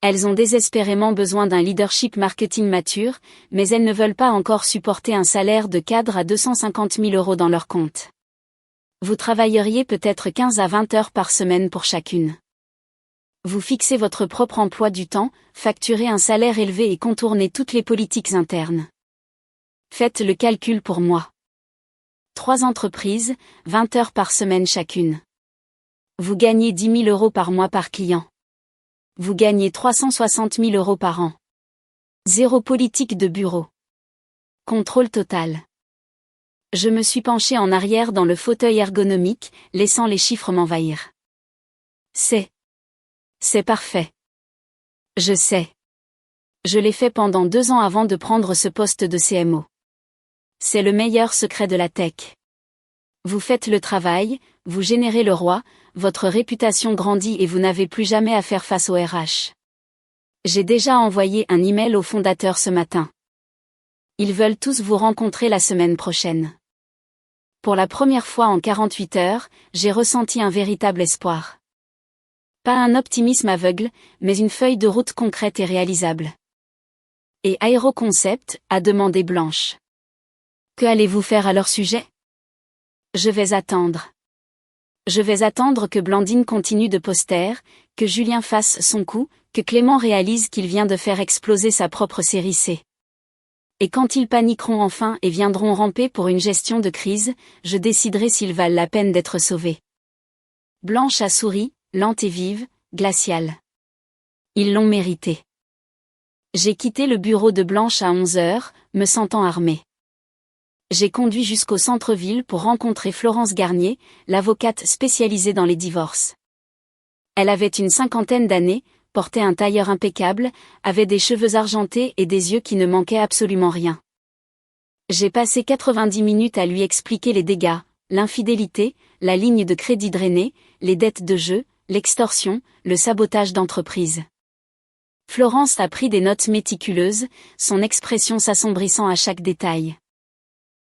Elles ont désespérément besoin d'un leadership marketing mature, mais elles ne veulent pas encore supporter un salaire de cadre à 250 000 € dans leur compte. Vous travailleriez peut-être 15 à 20 heures par semaine pour chacune. Vous fixez votre propre emploi du temps, facturez un salaire élevé et contournez toutes les politiques internes. Faites le calcul pour moi. 3 entreprises, 20 heures par semaine chacune. Vous gagnez 10 000 € par mois par client. Vous gagnez 360 000 € par an. Zéro politique de bureau. Contrôle total. Je me suis penché en arrière dans le fauteuil ergonomique, laissant les chiffres m'envahir. C'est parfait. Je sais. Je l'ai fait pendant 2 ans avant de prendre ce poste de CMO. C'est le meilleur secret de la tech. Vous faites le travail, vous générez le roi, votre réputation grandit et vous n'avez plus jamais à faire face au RH. J'ai déjà envoyé un email aux fondateurs ce matin. Ils veulent tous vous rencontrer la semaine prochaine. Pour la première fois en 48 heures, j'ai ressenti un véritable espoir. Pas un optimisme aveugle, mais une feuille de route concrète et réalisable. Et Aéroconcept, a demandé Blanche. Que allez-vous faire à leur sujet? Je vais attendre. Je vais attendre que Blandine continue de poster, que Julien fasse son coup, que Clément réalise qu'il vient de faire exploser sa propre série C. Et quand ils paniqueront enfin et viendront ramper pour une gestion de crise, je déciderai s'ils valent la peine d'être sauvés. Blanche a souri, lente et vive, glaciale. Ils l'ont mérité. J'ai quitté le bureau de Blanche à 11 heures, me sentant armée. J'ai conduit jusqu'au centre-ville pour rencontrer Florence Garnier, l'avocate spécialisée dans les divorces. Elle avait une 50aine d'années, portait un tailleur impeccable, avait des cheveux argentés et des yeux qui ne manquaient absolument rien. J'ai passé 90 minutes à lui expliquer les dégâts, l'infidélité, la ligne de crédit drainée, les dettes de jeu, l'extorsion, le sabotage d'entreprise. Florence a pris des notes méticuleuses, son expression s'assombrissant à chaque détail.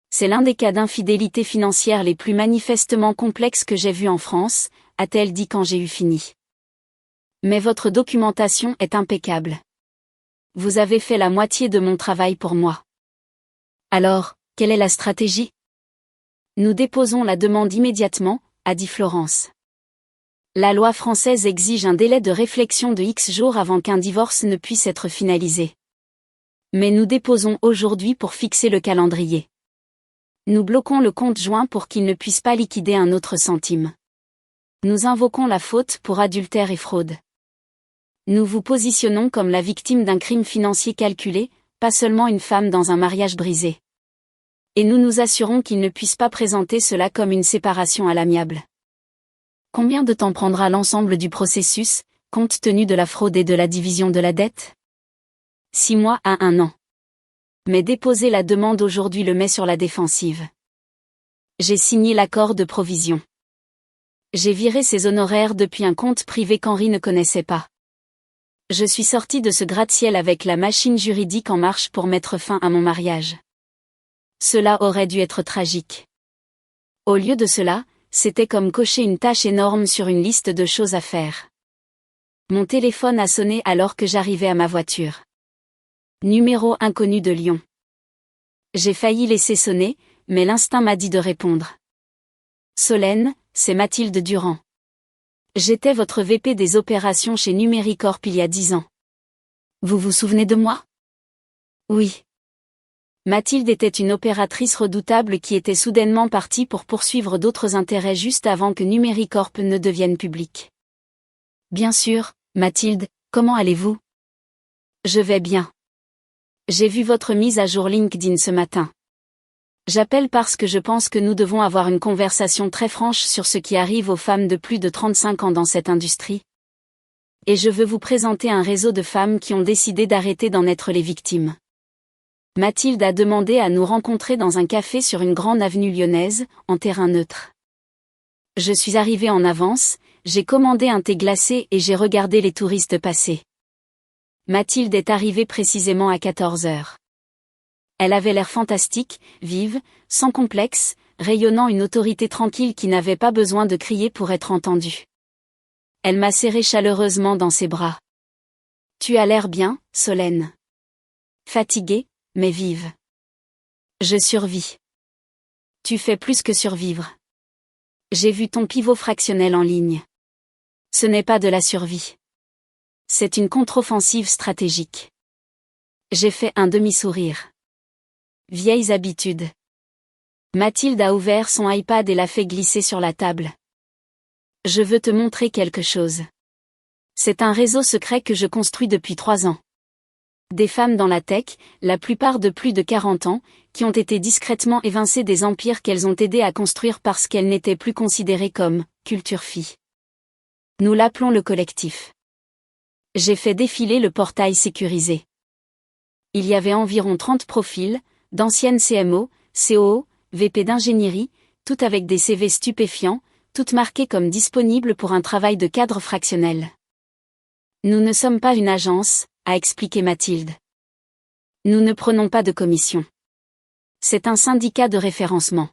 C'est l'un des cas d'infidélité financière les plus manifestement complexes que j'ai vus en France, a-t-elle dit quand j'ai eu fini. Mais votre documentation est impeccable. Vous avez fait la moitié de mon travail pour moi. Alors, quelle est la stratégie? Nous déposons la demande immédiatement, a dit Florence. La loi française exige un délai de réflexion de X jours avant qu'un divorce ne puisse être finalisé. Mais nous déposons aujourd'hui pour fixer le calendrier. Nous bloquons le compte joint pour qu'il ne puisse pas liquider un autre centime. Nous invoquons la faute pour adultère et fraude. Nous vous positionnons comme la victime d'un crime financier calculé, pas seulement une femme dans un mariage brisé. Et nous nous assurons qu'il ne puisse pas présenter cela comme une séparation à l'amiable. Combien de temps prendra l'ensemble du processus, compte tenu de la fraude et de la division de la dette? 6 mois à 1 an. Mais déposer la demande aujourd'hui le met sur la défensive. J'ai signé l'accord de provision. J'ai viré ses honoraires depuis un compte privé qu'Henri ne connaissait pas. Je suis sortie de ce gratte-ciel avec la machine juridique en marche pour mettre fin à mon mariage. Cela aurait dû être tragique. Au lieu de cela, c'était comme cocher une tâche énorme sur une liste de choses à faire. Mon téléphone a sonné alors que j'arrivais à ma voiture. Numéro inconnu de Lyon. J'ai failli laisser sonner, mais l'instinct m'a dit de répondre. Solène, c'est Mathilde Durand. J'étais votre VP des opérations chez Numéricorp il y a 10 ans. Vous vous souvenez de moi? Oui. Mathilde était une opératrice redoutable qui était soudainement partie pour poursuivre d'autres intérêts juste avant que Numéricorp ne devienne public. Bien sûr, Mathilde, comment allez-vous? Je vais bien. J'ai vu votre mise à jour LinkedIn ce matin. J'appelle parce que je pense que nous devons avoir une conversation très franche sur ce qui arrive aux femmes de plus de 35 ans dans cette industrie. Et je veux vous présenter un réseau de femmes qui ont décidé d'arrêter d'en être les victimes. Mathilde a demandé à nous rencontrer dans un café sur une grande avenue lyonnaise, en terrain neutre. Je suis arrivée en avance, j'ai commandé un thé glacé et j'ai regardé les touristes passer. Mathilde est arrivée précisément à 14 heures. Elle avait l'air fantastique, vive, sans complexe, rayonnant une autorité tranquille qui n'avait pas besoin de crier pour être entendue. Elle m'a serré chaleureusement dans ses bras. Tu as l'air bien, Solène. Fatiguée, mais vive. Je survis. Tu fais plus que survivre. J'ai vu ton pivot fractionnel en ligne. Ce n'est pas de la survie. C'est une contre-offensive stratégique. J'ai fait un demi-sourire. Vieilles habitudes. Mathilde a ouvert son iPad et l'a fait glisser sur la table. Je veux te montrer quelque chose. C'est un réseau secret que je construis depuis 3 ans. Des femmes dans la tech, la plupart de plus de 40 ans, qui ont été discrètement évincées des empires qu'elles ont aidé à construire parce qu'elles n'étaient plus considérées comme « culture fille ». Nous l'appelons le collectif. J'ai fait défiler le portail sécurisé. Il y avait environ 30 profils, d'anciennes CMO, COO, VP d'ingénierie, toutes avec des CV stupéfiants, toutes marquées comme disponibles pour un travail de cadre fractionnel. Nous ne sommes pas une agence, a expliqué Mathilde. Nous ne prenons pas de commission. C'est un syndicat de référencement.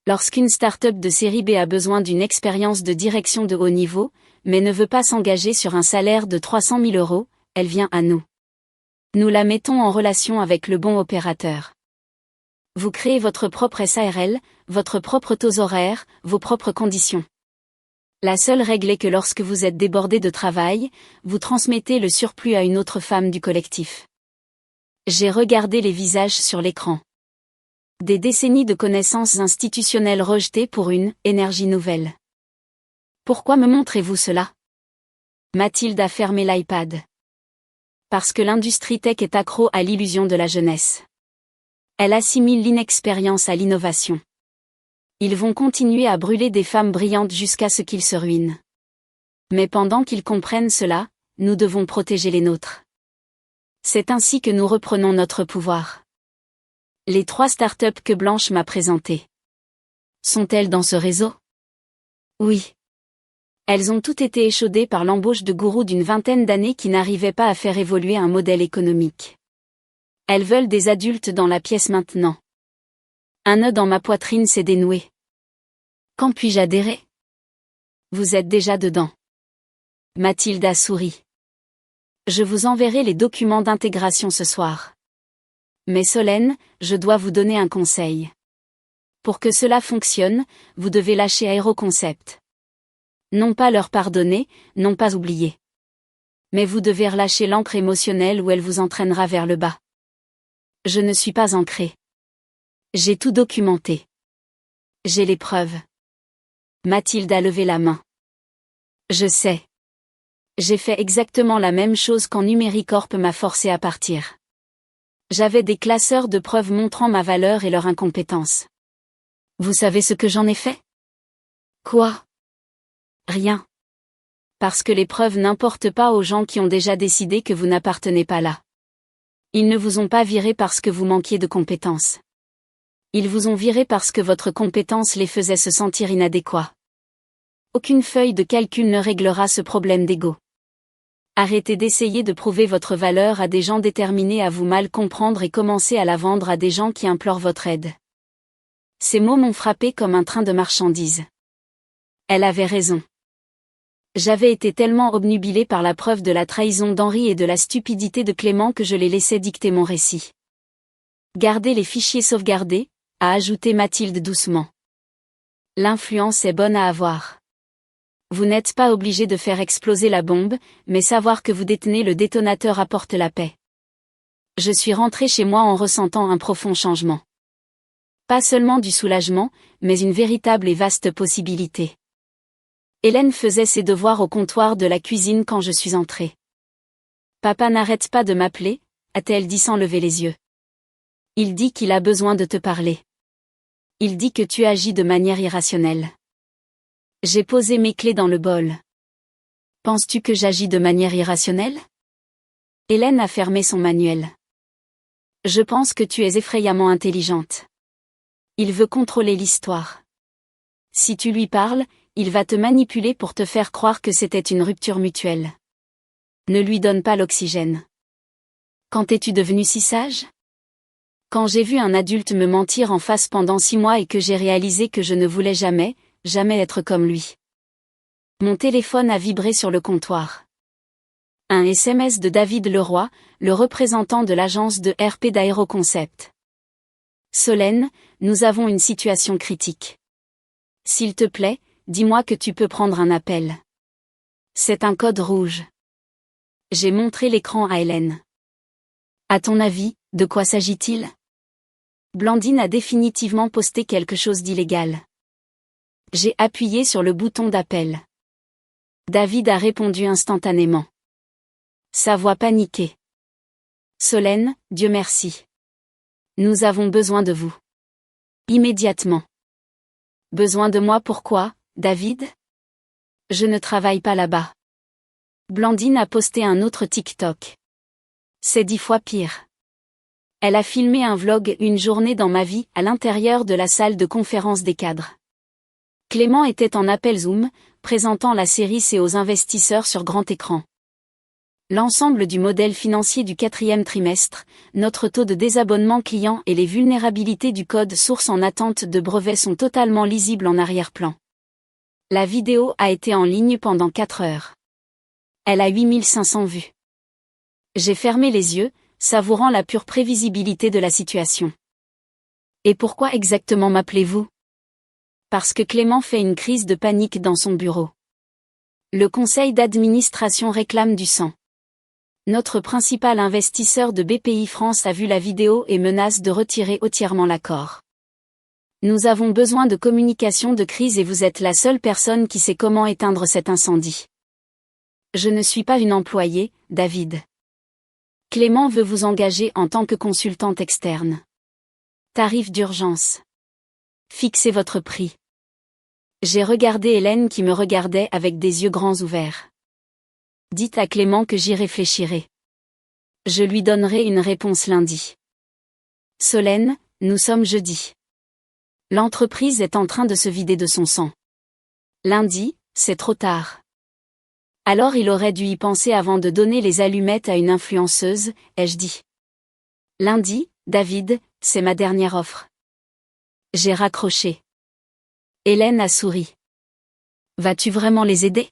Lorsqu'une start-up de série B a besoin d'une expérience de direction de haut niveau, mais ne veut pas s'engager sur un salaire de 300 000 €, elle vient à nous. Nous la mettons en relation avec le bon opérateur. Vous créez votre propre SARL, votre propre taux horaire, vos propres conditions. La seule règle est que lorsque vous êtes débordé de travail, vous transmettez le surplus à une autre femme du collectif. J'ai regardé les visages sur l'écran. Des décennies de connaissances institutionnelles rejetées pour une « énergie nouvelle ». Pourquoi me montrez-vous cela ? Mathilde a fermé l'iPad. Parce que l'industrie tech est accro à l'illusion de la jeunesse. Elle assimile l'inexpérience à l'innovation. Ils vont continuer à brûler des femmes brillantes jusqu'à ce qu'ils se ruinent. Mais pendant qu'ils comprennent cela, nous devons protéger les nôtres. C'est ainsi que nous reprenons notre pouvoir. Les 3 startups que Blanche m'a présentées. Sont-elles dans ce réseau ? Oui. Elles ont toutes été échaudées par l'embauche de gourous d'une vingtaine d'années qui n'arrivaient pas à faire évoluer un modèle économique. Elles veulent des adultes dans la pièce maintenant. Un nœud dans ma poitrine s'est dénoué. Quand puis-je adhérer ? Vous êtes déjà dedans. Mathilde a souri. Je vous enverrai les documents d'intégration ce soir. Mais Solène, je dois vous donner un conseil. Pour que cela fonctionne, vous devez lâcher Aéroconcept. Non pas leur pardonner, non pas oublier. Mais vous devez relâcher l'ancre émotionnelle où elle vous entraînera vers le bas. Je ne suis pas ancrée. J'ai tout documenté. J'ai les preuves. Mathilde a levé la main. Je sais. J'ai fait exactement la même chose quand Numéricorp m'a forcé à partir. J'avais des classeurs de preuves montrant ma valeur et leur incompétence. Vous savez ce que j'en ai fait ? Quoi ? Rien. Parce que les preuves n'importent pas aux gens qui ont déjà décidé que vous n'appartenez pas là. Ils ne vous ont pas viré parce que vous manquiez de compétences. Ils vous ont viré parce que votre compétence les faisait se sentir inadéquats. Aucune feuille de calcul ne réglera ce problème d'ego. Arrêtez d'essayer de prouver votre valeur à des gens déterminés à vous mal comprendre et commencez à la vendre à des gens qui implorent votre aide. Ces mots m'ont frappé comme un train de marchandises. Elle avait raison. J'avais été tellement obnubilée par la preuve de la trahison d'Henri et de la stupidité de Clément que je les laissais dicter mon récit. Gardez les fichiers sauvegardés, a ajouté Mathilde doucement. L'influence est bonne à avoir. Vous n'êtes pas obligé de faire exploser la bombe, mais savoir que vous détenez le détonateur apporte la paix. Je suis rentrée chez moi en ressentant un profond changement. Pas seulement du soulagement, mais une véritable et vaste possibilité. Hélène faisait ses devoirs au comptoir de la cuisine quand je suis entrée. Papa n'arrête pas de m'appeler, a-t-elle dit sans lever les yeux. Il dit qu'il a besoin de te parler. Il dit que tu agis de manière irrationnelle. J'ai posé mes clés dans le bol. Penses-tu que j'agis de manière irrationnelle ? Hélène a fermé son manuel. Je pense que tu es effrayamment intelligente. Il veut contrôler l'histoire. Si tu lui parles, il va te manipuler pour te faire croire que c'était une rupture mutuelle. Ne lui donne pas l'oxygène. Quand es-tu devenu si sage ? Quand j'ai vu un adulte me mentir en face pendant 6 mois et que j'ai réalisé que je ne voulais jamais être comme lui. Mon téléphone a vibré sur le comptoir. Un SMS de David Leroy, le représentant de l'agence de RP d'Aéroconcept. Solène, nous avons une situation critique. S'il te plaît, dis-moi que tu peux prendre un appel. C'est un code rouge. J'ai montré l'écran à Hélène. À ton avis, de quoi s'agit-il ? Blandine a définitivement posté quelque chose d'illégal. J'ai appuyé sur le bouton d'appel. David a répondu instantanément. Sa voix paniquée. Solène, Dieu merci. Nous avons besoin de vous. Immédiatement. Besoin de moi pourquoi, David ? Je ne travaille pas là-bas. Blandine a posté un autre TikTok. C'est 10 fois pire. Elle a filmé un vlog Une journée dans ma vie à l'intérieur de la salle de conférence des cadres. Clément était en appel Zoom, présentant la série C'est aux investisseurs sur grand écran. L'ensemble du modèle financier du 4e trimestre, notre taux de désabonnement client et les vulnérabilités du code source en attente de brevet sont totalement lisibles en arrière-plan. La vidéo a été en ligne pendant 4 heures. Elle a 8500 vues. J'ai fermé les yeux, savourant la pure prévisibilité de la situation. Et pourquoi exactement m'appelez-vous ? Parce que Clément fait une crise de panique dans son bureau. Le conseil d'administration réclame du sang. Notre principal investisseur de BPI France a vu la vidéo et menace de retirer entièrement l'accord. Nous avons besoin de communication de crise et vous êtes la seule personne qui sait comment éteindre cet incendie. Je ne suis pas une employée, David. Clément veut vous engager en tant que consultante externe. Tarif d'urgence. Fixez votre prix. J'ai regardé Hélène qui me regardait avec des yeux grands ouverts. Dites à Clément que j'y réfléchirai. Je lui donnerai une réponse lundi. Solène, nous sommes jeudi. L'entreprise est en train de se vider de son sang. Lundi, c'est trop tard. Alors il aurait dû y penser avant de donner les allumettes à une influenceuse, ai-je dit. Lundi, David, c'est ma dernière offre. J'ai raccroché. Hélène a souri. Vas-tu vraiment les aider ?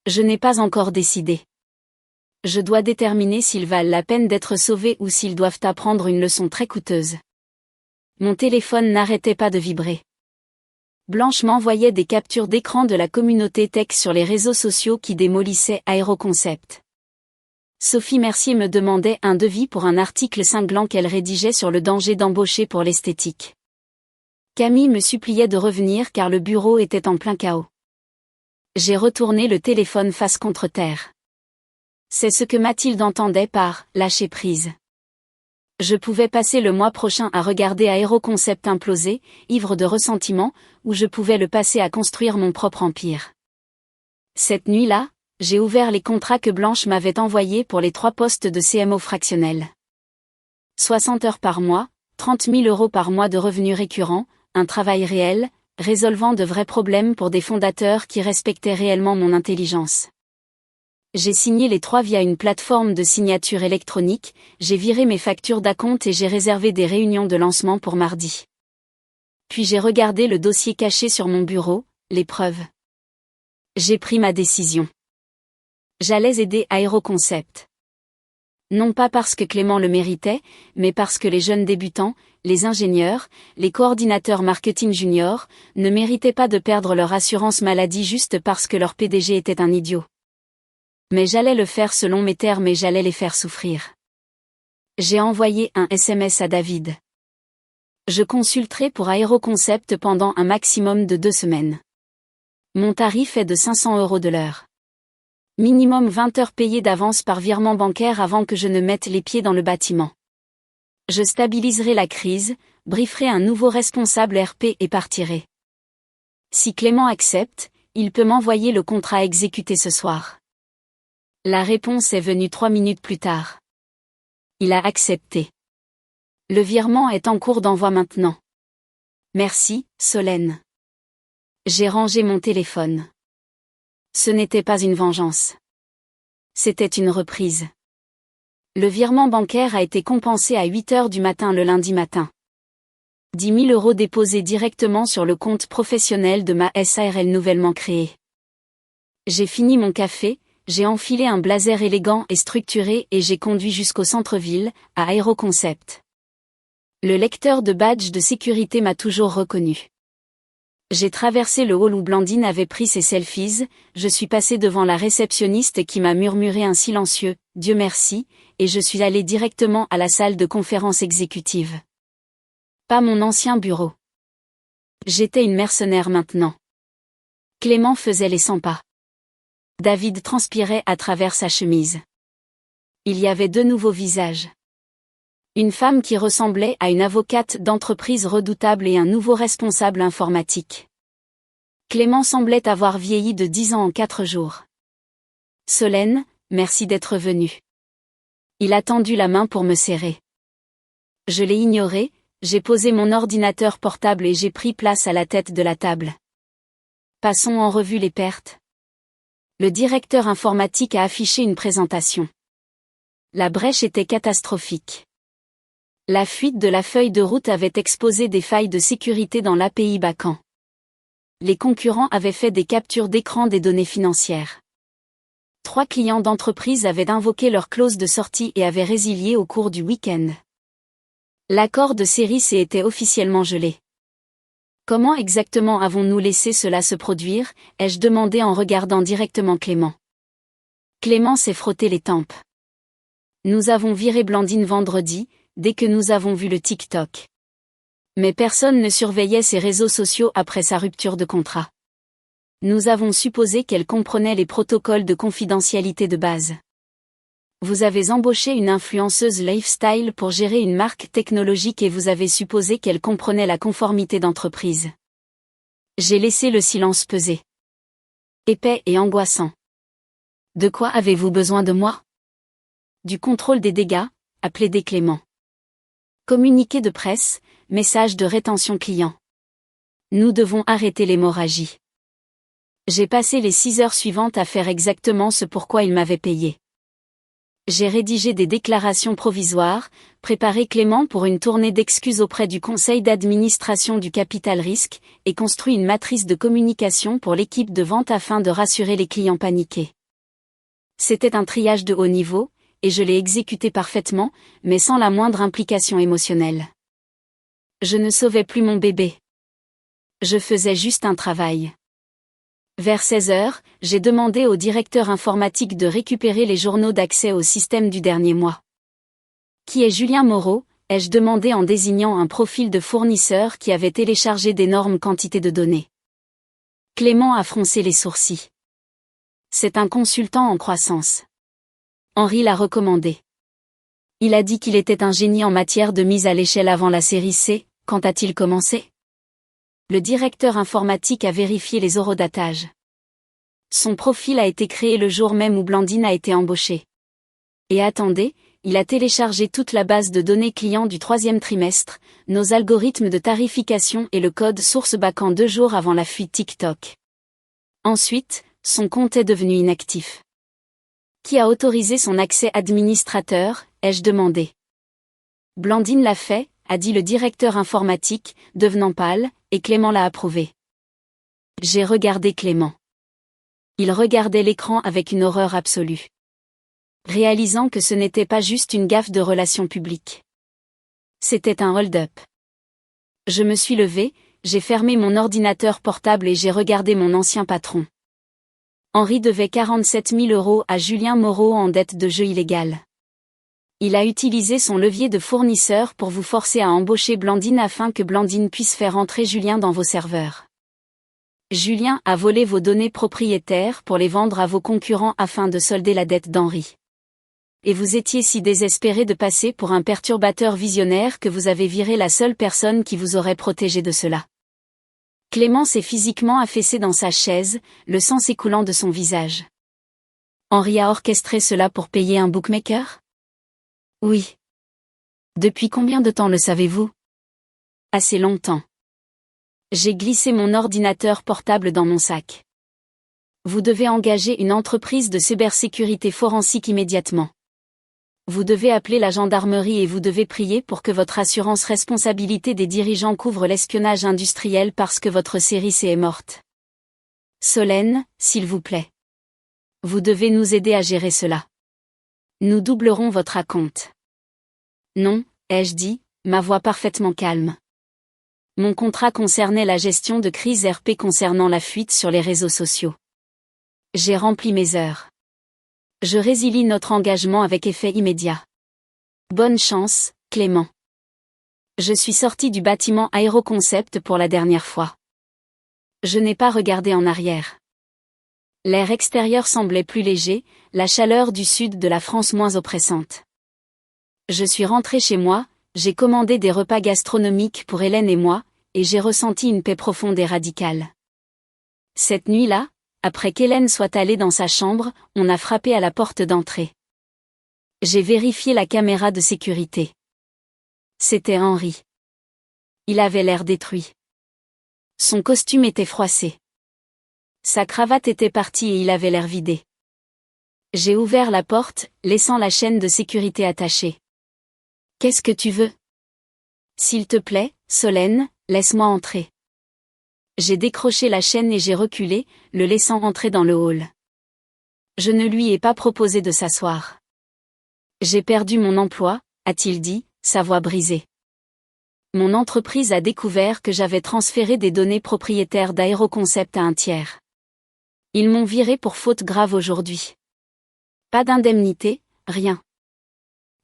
Je n'ai pas encore décidé. Je dois déterminer s'ils valent la peine d'être sauvés ou s'ils doivent apprendre une leçon très coûteuse. Mon téléphone n'arrêtait pas de vibrer. Blanche m'envoyait des captures d'écran de la communauté tech sur les réseaux sociaux qui démolissaient Aéroconcept. Sophie Mercier me demandait un devis pour un article cinglant qu'elle rédigeait sur le danger d'embaucher pour l'esthétique. Camille me suppliait de revenir car le bureau était en plein chaos. J'ai retourné le téléphone face contre terre. C'est ce que Mathilde entendait par « lâcher prise ». Je pouvais passer le mois prochain à regarder Aéroconcept imploser, ivre de ressentiment, ou je pouvais le passer à construire mon propre empire. Cette nuit-là, j'ai ouvert les contrats que Blanche m'avait envoyés pour les 3 postes de CMO fractionnel. 60 heures par mois, 30 000 € par mois de revenus récurrents, un travail réel, résolvant de vrais problèmes pour des fondateurs qui respectaient réellement mon intelligence. J'ai signé les 3 via une plateforme de signature électronique, j'ai viré mes factures d'acompte et j'ai réservé des réunions de lancement pour mardi. Puis j'ai regardé le dossier caché sur mon bureau, les preuves. J'ai pris ma décision. J'allais aider Aéroconcept. Non pas parce que Clément le méritait, mais parce que les jeunes débutants, les ingénieurs, les coordinateurs marketing juniors, ne méritaient pas de perdre leur assurance maladie juste parce que leur PDG était un idiot. Mais j'allais le faire selon mes termes et j'allais les faire souffrir. J'ai envoyé un SMS à David. Je consulterai pour Aéroconcept pendant un maximum de 2 semaines. Mon tarif est de 500 € de l'heure. Minimum 20 heures payées d'avance par virement bancaire avant que je ne mette les pieds dans le bâtiment. Je stabiliserai la crise, brieferai un nouveau responsable RP et partirai. Si Clément accepte, il peut m'envoyer le contrat exécuté ce soir. La réponse est venue 3 minutes plus tard. Il a accepté. Le virement est en cours d'envoi maintenant. Merci, Solène. J'ai rangé mon téléphone. Ce n'était pas une vengeance. C'était une reprise. Le virement bancaire a été compensé à 8 heures du matin le lundi matin. 10 000 € déposés directement sur le compte professionnel de ma SARL nouvellement créée. J'ai fini mon café, j'ai enfilé un blazer élégant et structuré et j'ai conduit jusqu'au centre-ville, à Aéroconcept. Le lecteur de badge de sécurité m'a toujours reconnu. J'ai traversé le hall où Blandine avait pris ses selfies, je suis passé devant la réceptionniste qui m'a murmuré un silencieux « Dieu merci », et je suis allé directement à la salle de conférence exécutive. Pas mon ancien bureau. J'étais une mercenaire maintenant. Clément faisait les 100 pas. David transpirait à travers sa chemise. Il y avait 2 nouveaux visages. Une femme qui ressemblait à une avocate d'entreprise redoutable et un nouveau responsable informatique. Clément semblait avoir vieilli de 10 ans en 4 jours. Solène, merci d'être venue. Il a tendu la main pour me serrer. Je l'ai ignoré, j'ai posé mon ordinateur portable et j'ai pris place à la tête de la table. Passons en revue les pertes. Le directeur informatique a affiché une présentation. La brèche était catastrophique. La fuite de la feuille de route avait exposé des failles de sécurité dans l'API Bacan. Les concurrents avaient fait des captures d'écran des données financières. 3 clients d'entreprise avaient invoqué leur clause de sortie et avaient résilié au cours du week-end. L'accord de série C était officiellement gelé. Comment exactement avons-nous laissé cela se produire, ai-je demandé en regardant directement Clément. Clément s'est frotté les tempes. Nous avons viré Blandine vendredi, dès que nous avons vu le TikTok. Mais personne ne surveillait ses réseaux sociaux après sa rupture de contrat. Nous avons supposé qu'elle comprenait les protocoles de confidentialité de base. Vous avez embauché une influenceuse lifestyle pour gérer une marque technologique et vous avez supposé qu'elle comprenait la conformité d'entreprise. J'ai laissé le silence peser. Épais et angoissant. De quoi avez-vous besoin de moi? Du contrôle des dégâts, a plaidé Clément. Communiqué de presse, message de rétention client. Nous devons arrêter l'hémorragie. J'ai passé les 6 heures suivantes à faire exactement ce pourquoi il m'avait payé. J'ai rédigé des déclarations provisoires, préparé Clément pour une tournée d'excuses auprès du conseil d'administration du Capital Risque, et construit une matrice de communication pour l'équipe de vente afin de rassurer les clients paniqués. C'était un triage de haut niveau, et je l'ai exécuté parfaitement, mais sans la moindre implication émotionnelle. Je ne sauvais plus mon bébé. Je faisais juste un travail. Vers 16 heures, j'ai demandé au directeur informatique de récupérer les journaux d'accès au système du dernier mois. Qui est Julien Moreau, ai-je demandé en désignant un profil de fournisseur qui avait téléchargé d'énormes quantités de données. Clément a froncé les sourcils. C'est un consultant en croissance. Henri l'a recommandé. Il a dit qu'il était un génie en matière de mise à l'échelle avant la série C, quand a-t-il commencé? Le directeur informatique a vérifié les horodatages. Son profil a été créé le jour même où Blandine a été embauchée. Et attendez, il a téléchargé toute la base de données clients du 3e trimestre, nos algorithmes de tarification et le code source Bacan 2 jours avant la fuite TikTok. Ensuite, son compte est devenu inactif. Qui a autorisé son accès administrateur, ai-je demandé. Blandine l'a fait, a dit le directeur informatique, devenant pâle, et Clément l'a approuvé. J'ai regardé Clément. Il regardait l'écran avec une horreur absolue. Réalisant que ce n'était pas juste une gaffe de relations publiques. C'était un hold-up. Je me suis levé, j'ai fermé mon ordinateur portable et j'ai regardé mon ancien patron. Henri devait 47 000 € à Julien Moreau en dette de jeu illégale. Il a utilisé son levier de fournisseur pour vous forcer à embaucher Blandine afin que Blandine puisse faire entrer Julien dans vos serveurs. Julien a volé vos données propriétaires pour les vendre à vos concurrents afin de solder la dette d'Henri. Et vous étiez si désespéré de passer pour un perturbateur visionnaire que vous avez viré la seule personne qui vous aurait protégé de cela. Clément s'est physiquement affaissé dans sa chaise, le sang s'écoulant de son visage. Henri a orchestré cela pour payer un bookmaker? Oui. Depuis combien de temps le savez-vous? Assez longtemps. J'ai glissé mon ordinateur portable dans mon sac. Vous devez engager une entreprise de cybersécurité forensique immédiatement. Vous devez appeler la gendarmerie et vous devez prier pour que votre assurance responsabilité des dirigeants couvre l'espionnage industriel parce que votre série C est morte. Solène, s'il vous plaît. Vous devez nous aider à gérer cela. Nous doublerons votre acompte. Non, ai-je dit, ma voix parfaitement calme. Mon contrat concernait la gestion de crise RP concernant la fuite sur les réseaux sociaux. J'ai rempli mes heures. Je résilie notre engagement avec effet immédiat. Bonne chance, Clément. Je suis sorti du bâtiment Aéroconcept pour la dernière fois. Je n'ai pas regardé en arrière. L'air extérieur semblait plus léger, la chaleur du sud de la France moins oppressante. Je suis rentré chez moi, j'ai commandé des repas gastronomiques pour Hélène et moi, et j'ai ressenti une paix profonde et radicale. Cette nuit-là, après qu'Hélène soit allée dans sa chambre, on a frappé à la porte d'entrée. J'ai vérifié la caméra de sécurité. C'était Henri. Il avait l'air détruit. Son costume était froissé. Sa cravate était partie et il avait l'air vidé. J'ai ouvert la porte, laissant la chaîne de sécurité attachée. « Qu'est-ce que tu veux ? » « S'il te plaît, Solène, laisse-moi entrer. » J'ai décroché la chaîne et j'ai reculé, le laissant entrer dans le hall. Je ne lui ai pas proposé de s'asseoir. « J'ai perdu mon emploi, » a-t-il dit, sa voix brisée. Mon entreprise a découvert que j'avais transféré des données propriétaires d'Aéroconcept à un tiers. Ils m'ont viré pour faute grave aujourd'hui. Pas d'indemnité, rien.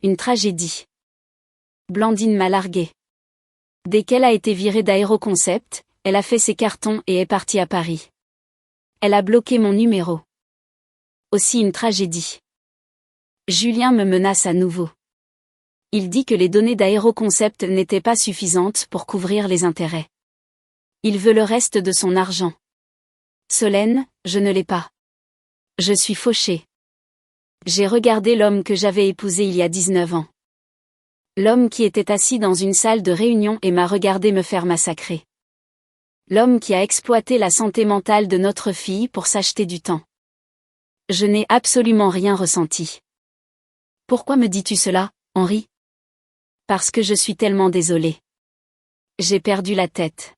Une tragédie. Blandine m'a larguée. Dès qu'elle a été virée d'Aéroconcept, elle a fait ses cartons et est partie à Paris. Elle a bloqué mon numéro. Aussi une tragédie. Julien me menace à nouveau. Il dit que les données d'Aéroconcept n'étaient pas suffisantes pour couvrir les intérêts. Il veut le reste de son argent. Solène, je ne l'ai pas. Je suis fauchée. J'ai regardé l'homme que j'avais épousé il y a 19 ans. L'homme qui était assis dans une salle de réunion et m'a regardé me faire massacrer. L'homme qui a exploité la santé mentale de notre fille pour s'acheter du temps. Je n'ai absolument rien ressenti. Pourquoi me dis-tu cela, Henri ? Parce que je suis tellement désolée. J'ai perdu la tête.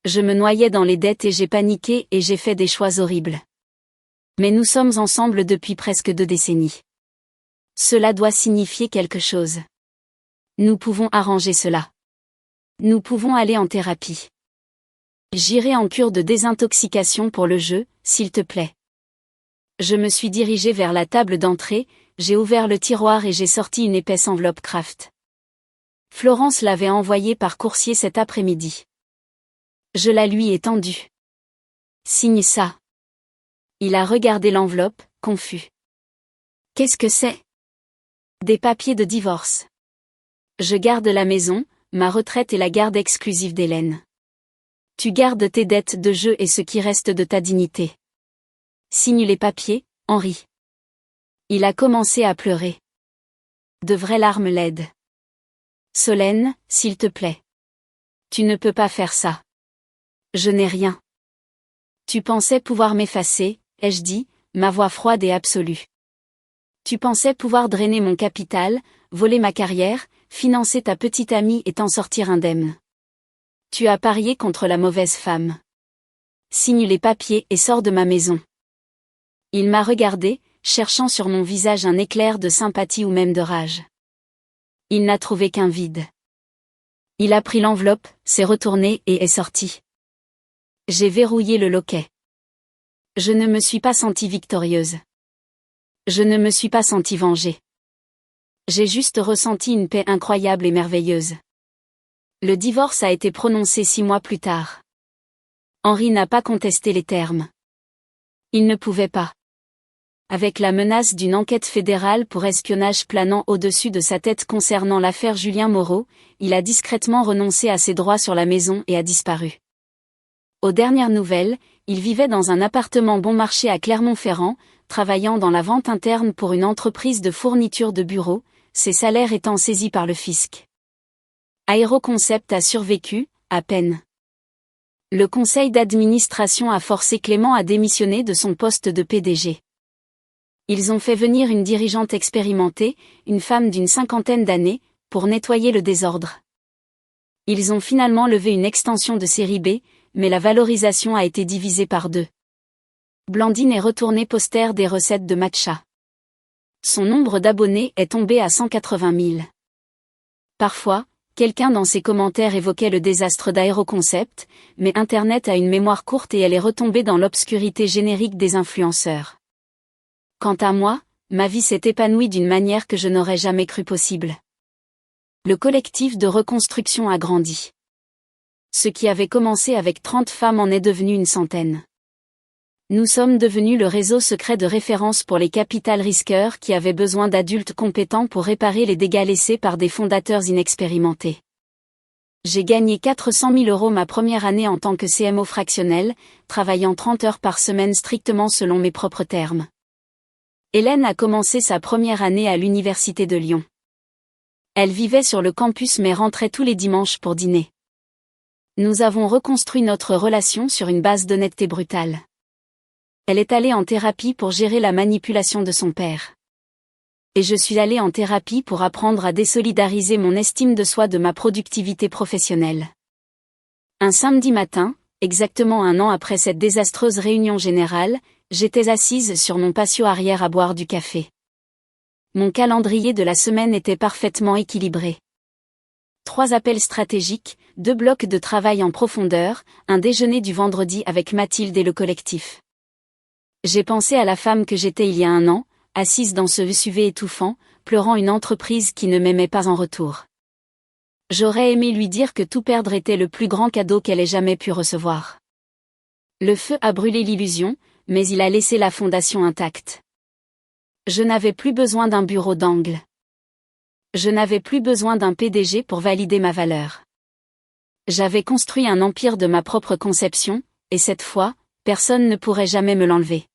Je me noyais dans les dettes et j'ai paniqué et j'ai fait des choix horribles. Mais nous sommes ensemble depuis presque 2 décennies. Cela doit signifier quelque chose. Nous pouvons arranger cela. Nous pouvons aller en thérapie. J'irai en cure de désintoxication pour le jeu, s'il te plaît. Je me suis dirigée vers la table d'entrée, j'ai ouvert le tiroir et j'ai sorti une épaisse enveloppe Kraft. Florence l'avait envoyée par coursier cet après-midi. Je la lui ai tendue. Signe ça. Il a regardé l'enveloppe, confus. Qu'est-ce que c'est ? Des papiers de divorce. Je garde la maison, ma retraite et la garde exclusive d'Hélène. Tu gardes tes dettes de jeu et ce qui reste de ta dignité. Signe les papiers, Henri. Il a commencé à pleurer. De vraies larmes laides. Solène, s'il te plaît. Tu ne peux pas faire ça. Je n'ai rien. Tu pensais pouvoir m'effacer, ai-je dit, ma voix froide et absolue. Tu pensais pouvoir drainer mon capital, voler ma carrière, financer ta petite amie et t'en sortir indemne. Tu as parié contre la mauvaise femme. Signe les papiers et sors de ma maison. Il m'a regardé, cherchant sur mon visage un éclair de sympathie ou même de rage. Il n'a trouvé qu'un vide. Il a pris l'enveloppe, s'est retourné et est sorti. J'ai verrouillé le loquet. Je ne me suis pas sentie victorieuse. Je ne me suis pas sentie vengée. J'ai juste ressenti une paix incroyable et merveilleuse. Le divorce a été prononcé 6 mois plus tard. Henri n'a pas contesté les termes. Il ne pouvait pas. Avec la menace d'une enquête fédérale pour espionnage planant au-dessus de sa tête concernant l'affaire Julien Moreau, il a discrètement renoncé à ses droits sur la maison et a disparu. Aux dernières nouvelles, il vivait dans un appartement bon marché à Clermont-Ferrand, travaillant dans la vente interne pour une entreprise de fourniture de bureaux, ses salaires étant saisis par le fisc. Aéroconcept a survécu, à peine. Le conseil d'administration a forcé Clément à démissionner de son poste de PDG. Ils ont fait venir une dirigeante expérimentée, une femme d'une 50aine d'années, pour nettoyer le désordre. Ils ont finalement levé une extension de série B, mais la valorisation a été divisée par 2. Blandine est retournée poster des recettes de matcha. Son nombre d'abonnés est tombé à 180 000. Parfois, quelqu'un dans ses commentaires évoquait le désastre d'Aéroconcept, mais Internet a une mémoire courte et elle est retombée dans l'obscurité générique des influenceurs. Quant à moi, ma vie s'est épanouie d'une manière que je n'aurais jamais cru possible. Le collectif de reconstruction a grandi. Ce qui avait commencé avec 30 femmes en est devenu une centaine. Nous sommes devenus le réseau secret de référence pour les capital risqueurs qui avaient besoin d'adultes compétents pour réparer les dégâts laissés par des fondateurs inexpérimentés. J'ai gagné 400 000 € ma première année en tant que CMO fractionnel, travaillant 30 heures par semaine strictement selon mes propres termes. Hélène a commencé sa première année à l'Université de Lyon. Elle vivait sur le campus mais rentrait tous les dimanches pour dîner. Nous avons reconstruit notre relation sur une base d'honnêteté brutale. Elle est allée en thérapie pour gérer la manipulation de son père. Et je suis allée en thérapie pour apprendre à désolidariser mon estime de soi de ma productivité professionnelle. Un samedi matin, exactement 1 an après cette désastreuse réunion générale, j'étais assise sur mon patio arrière à boire du café. Mon calendrier de la semaine était parfaitement équilibré. 3 appels stratégiques, 2 blocs de travail en profondeur, un déjeuner du vendredi avec Mathilde et le collectif. J'ai pensé à la femme que j'étais il y a 1 an, assise dans ce SUV étouffant, pleurant une entreprise qui ne m'aimait pas en retour. J'aurais aimé lui dire que tout perdre était le plus grand cadeau qu'elle ait jamais pu recevoir. Le feu a brûlé l'illusion, mais il a laissé la fondation intacte. Je n'avais plus besoin d'un bureau d'angle. Je n'avais plus besoin d'un PDG pour valider ma valeur. J'avais construit un empire de ma propre conception, et cette fois, personne ne pourrait jamais me l'enlever.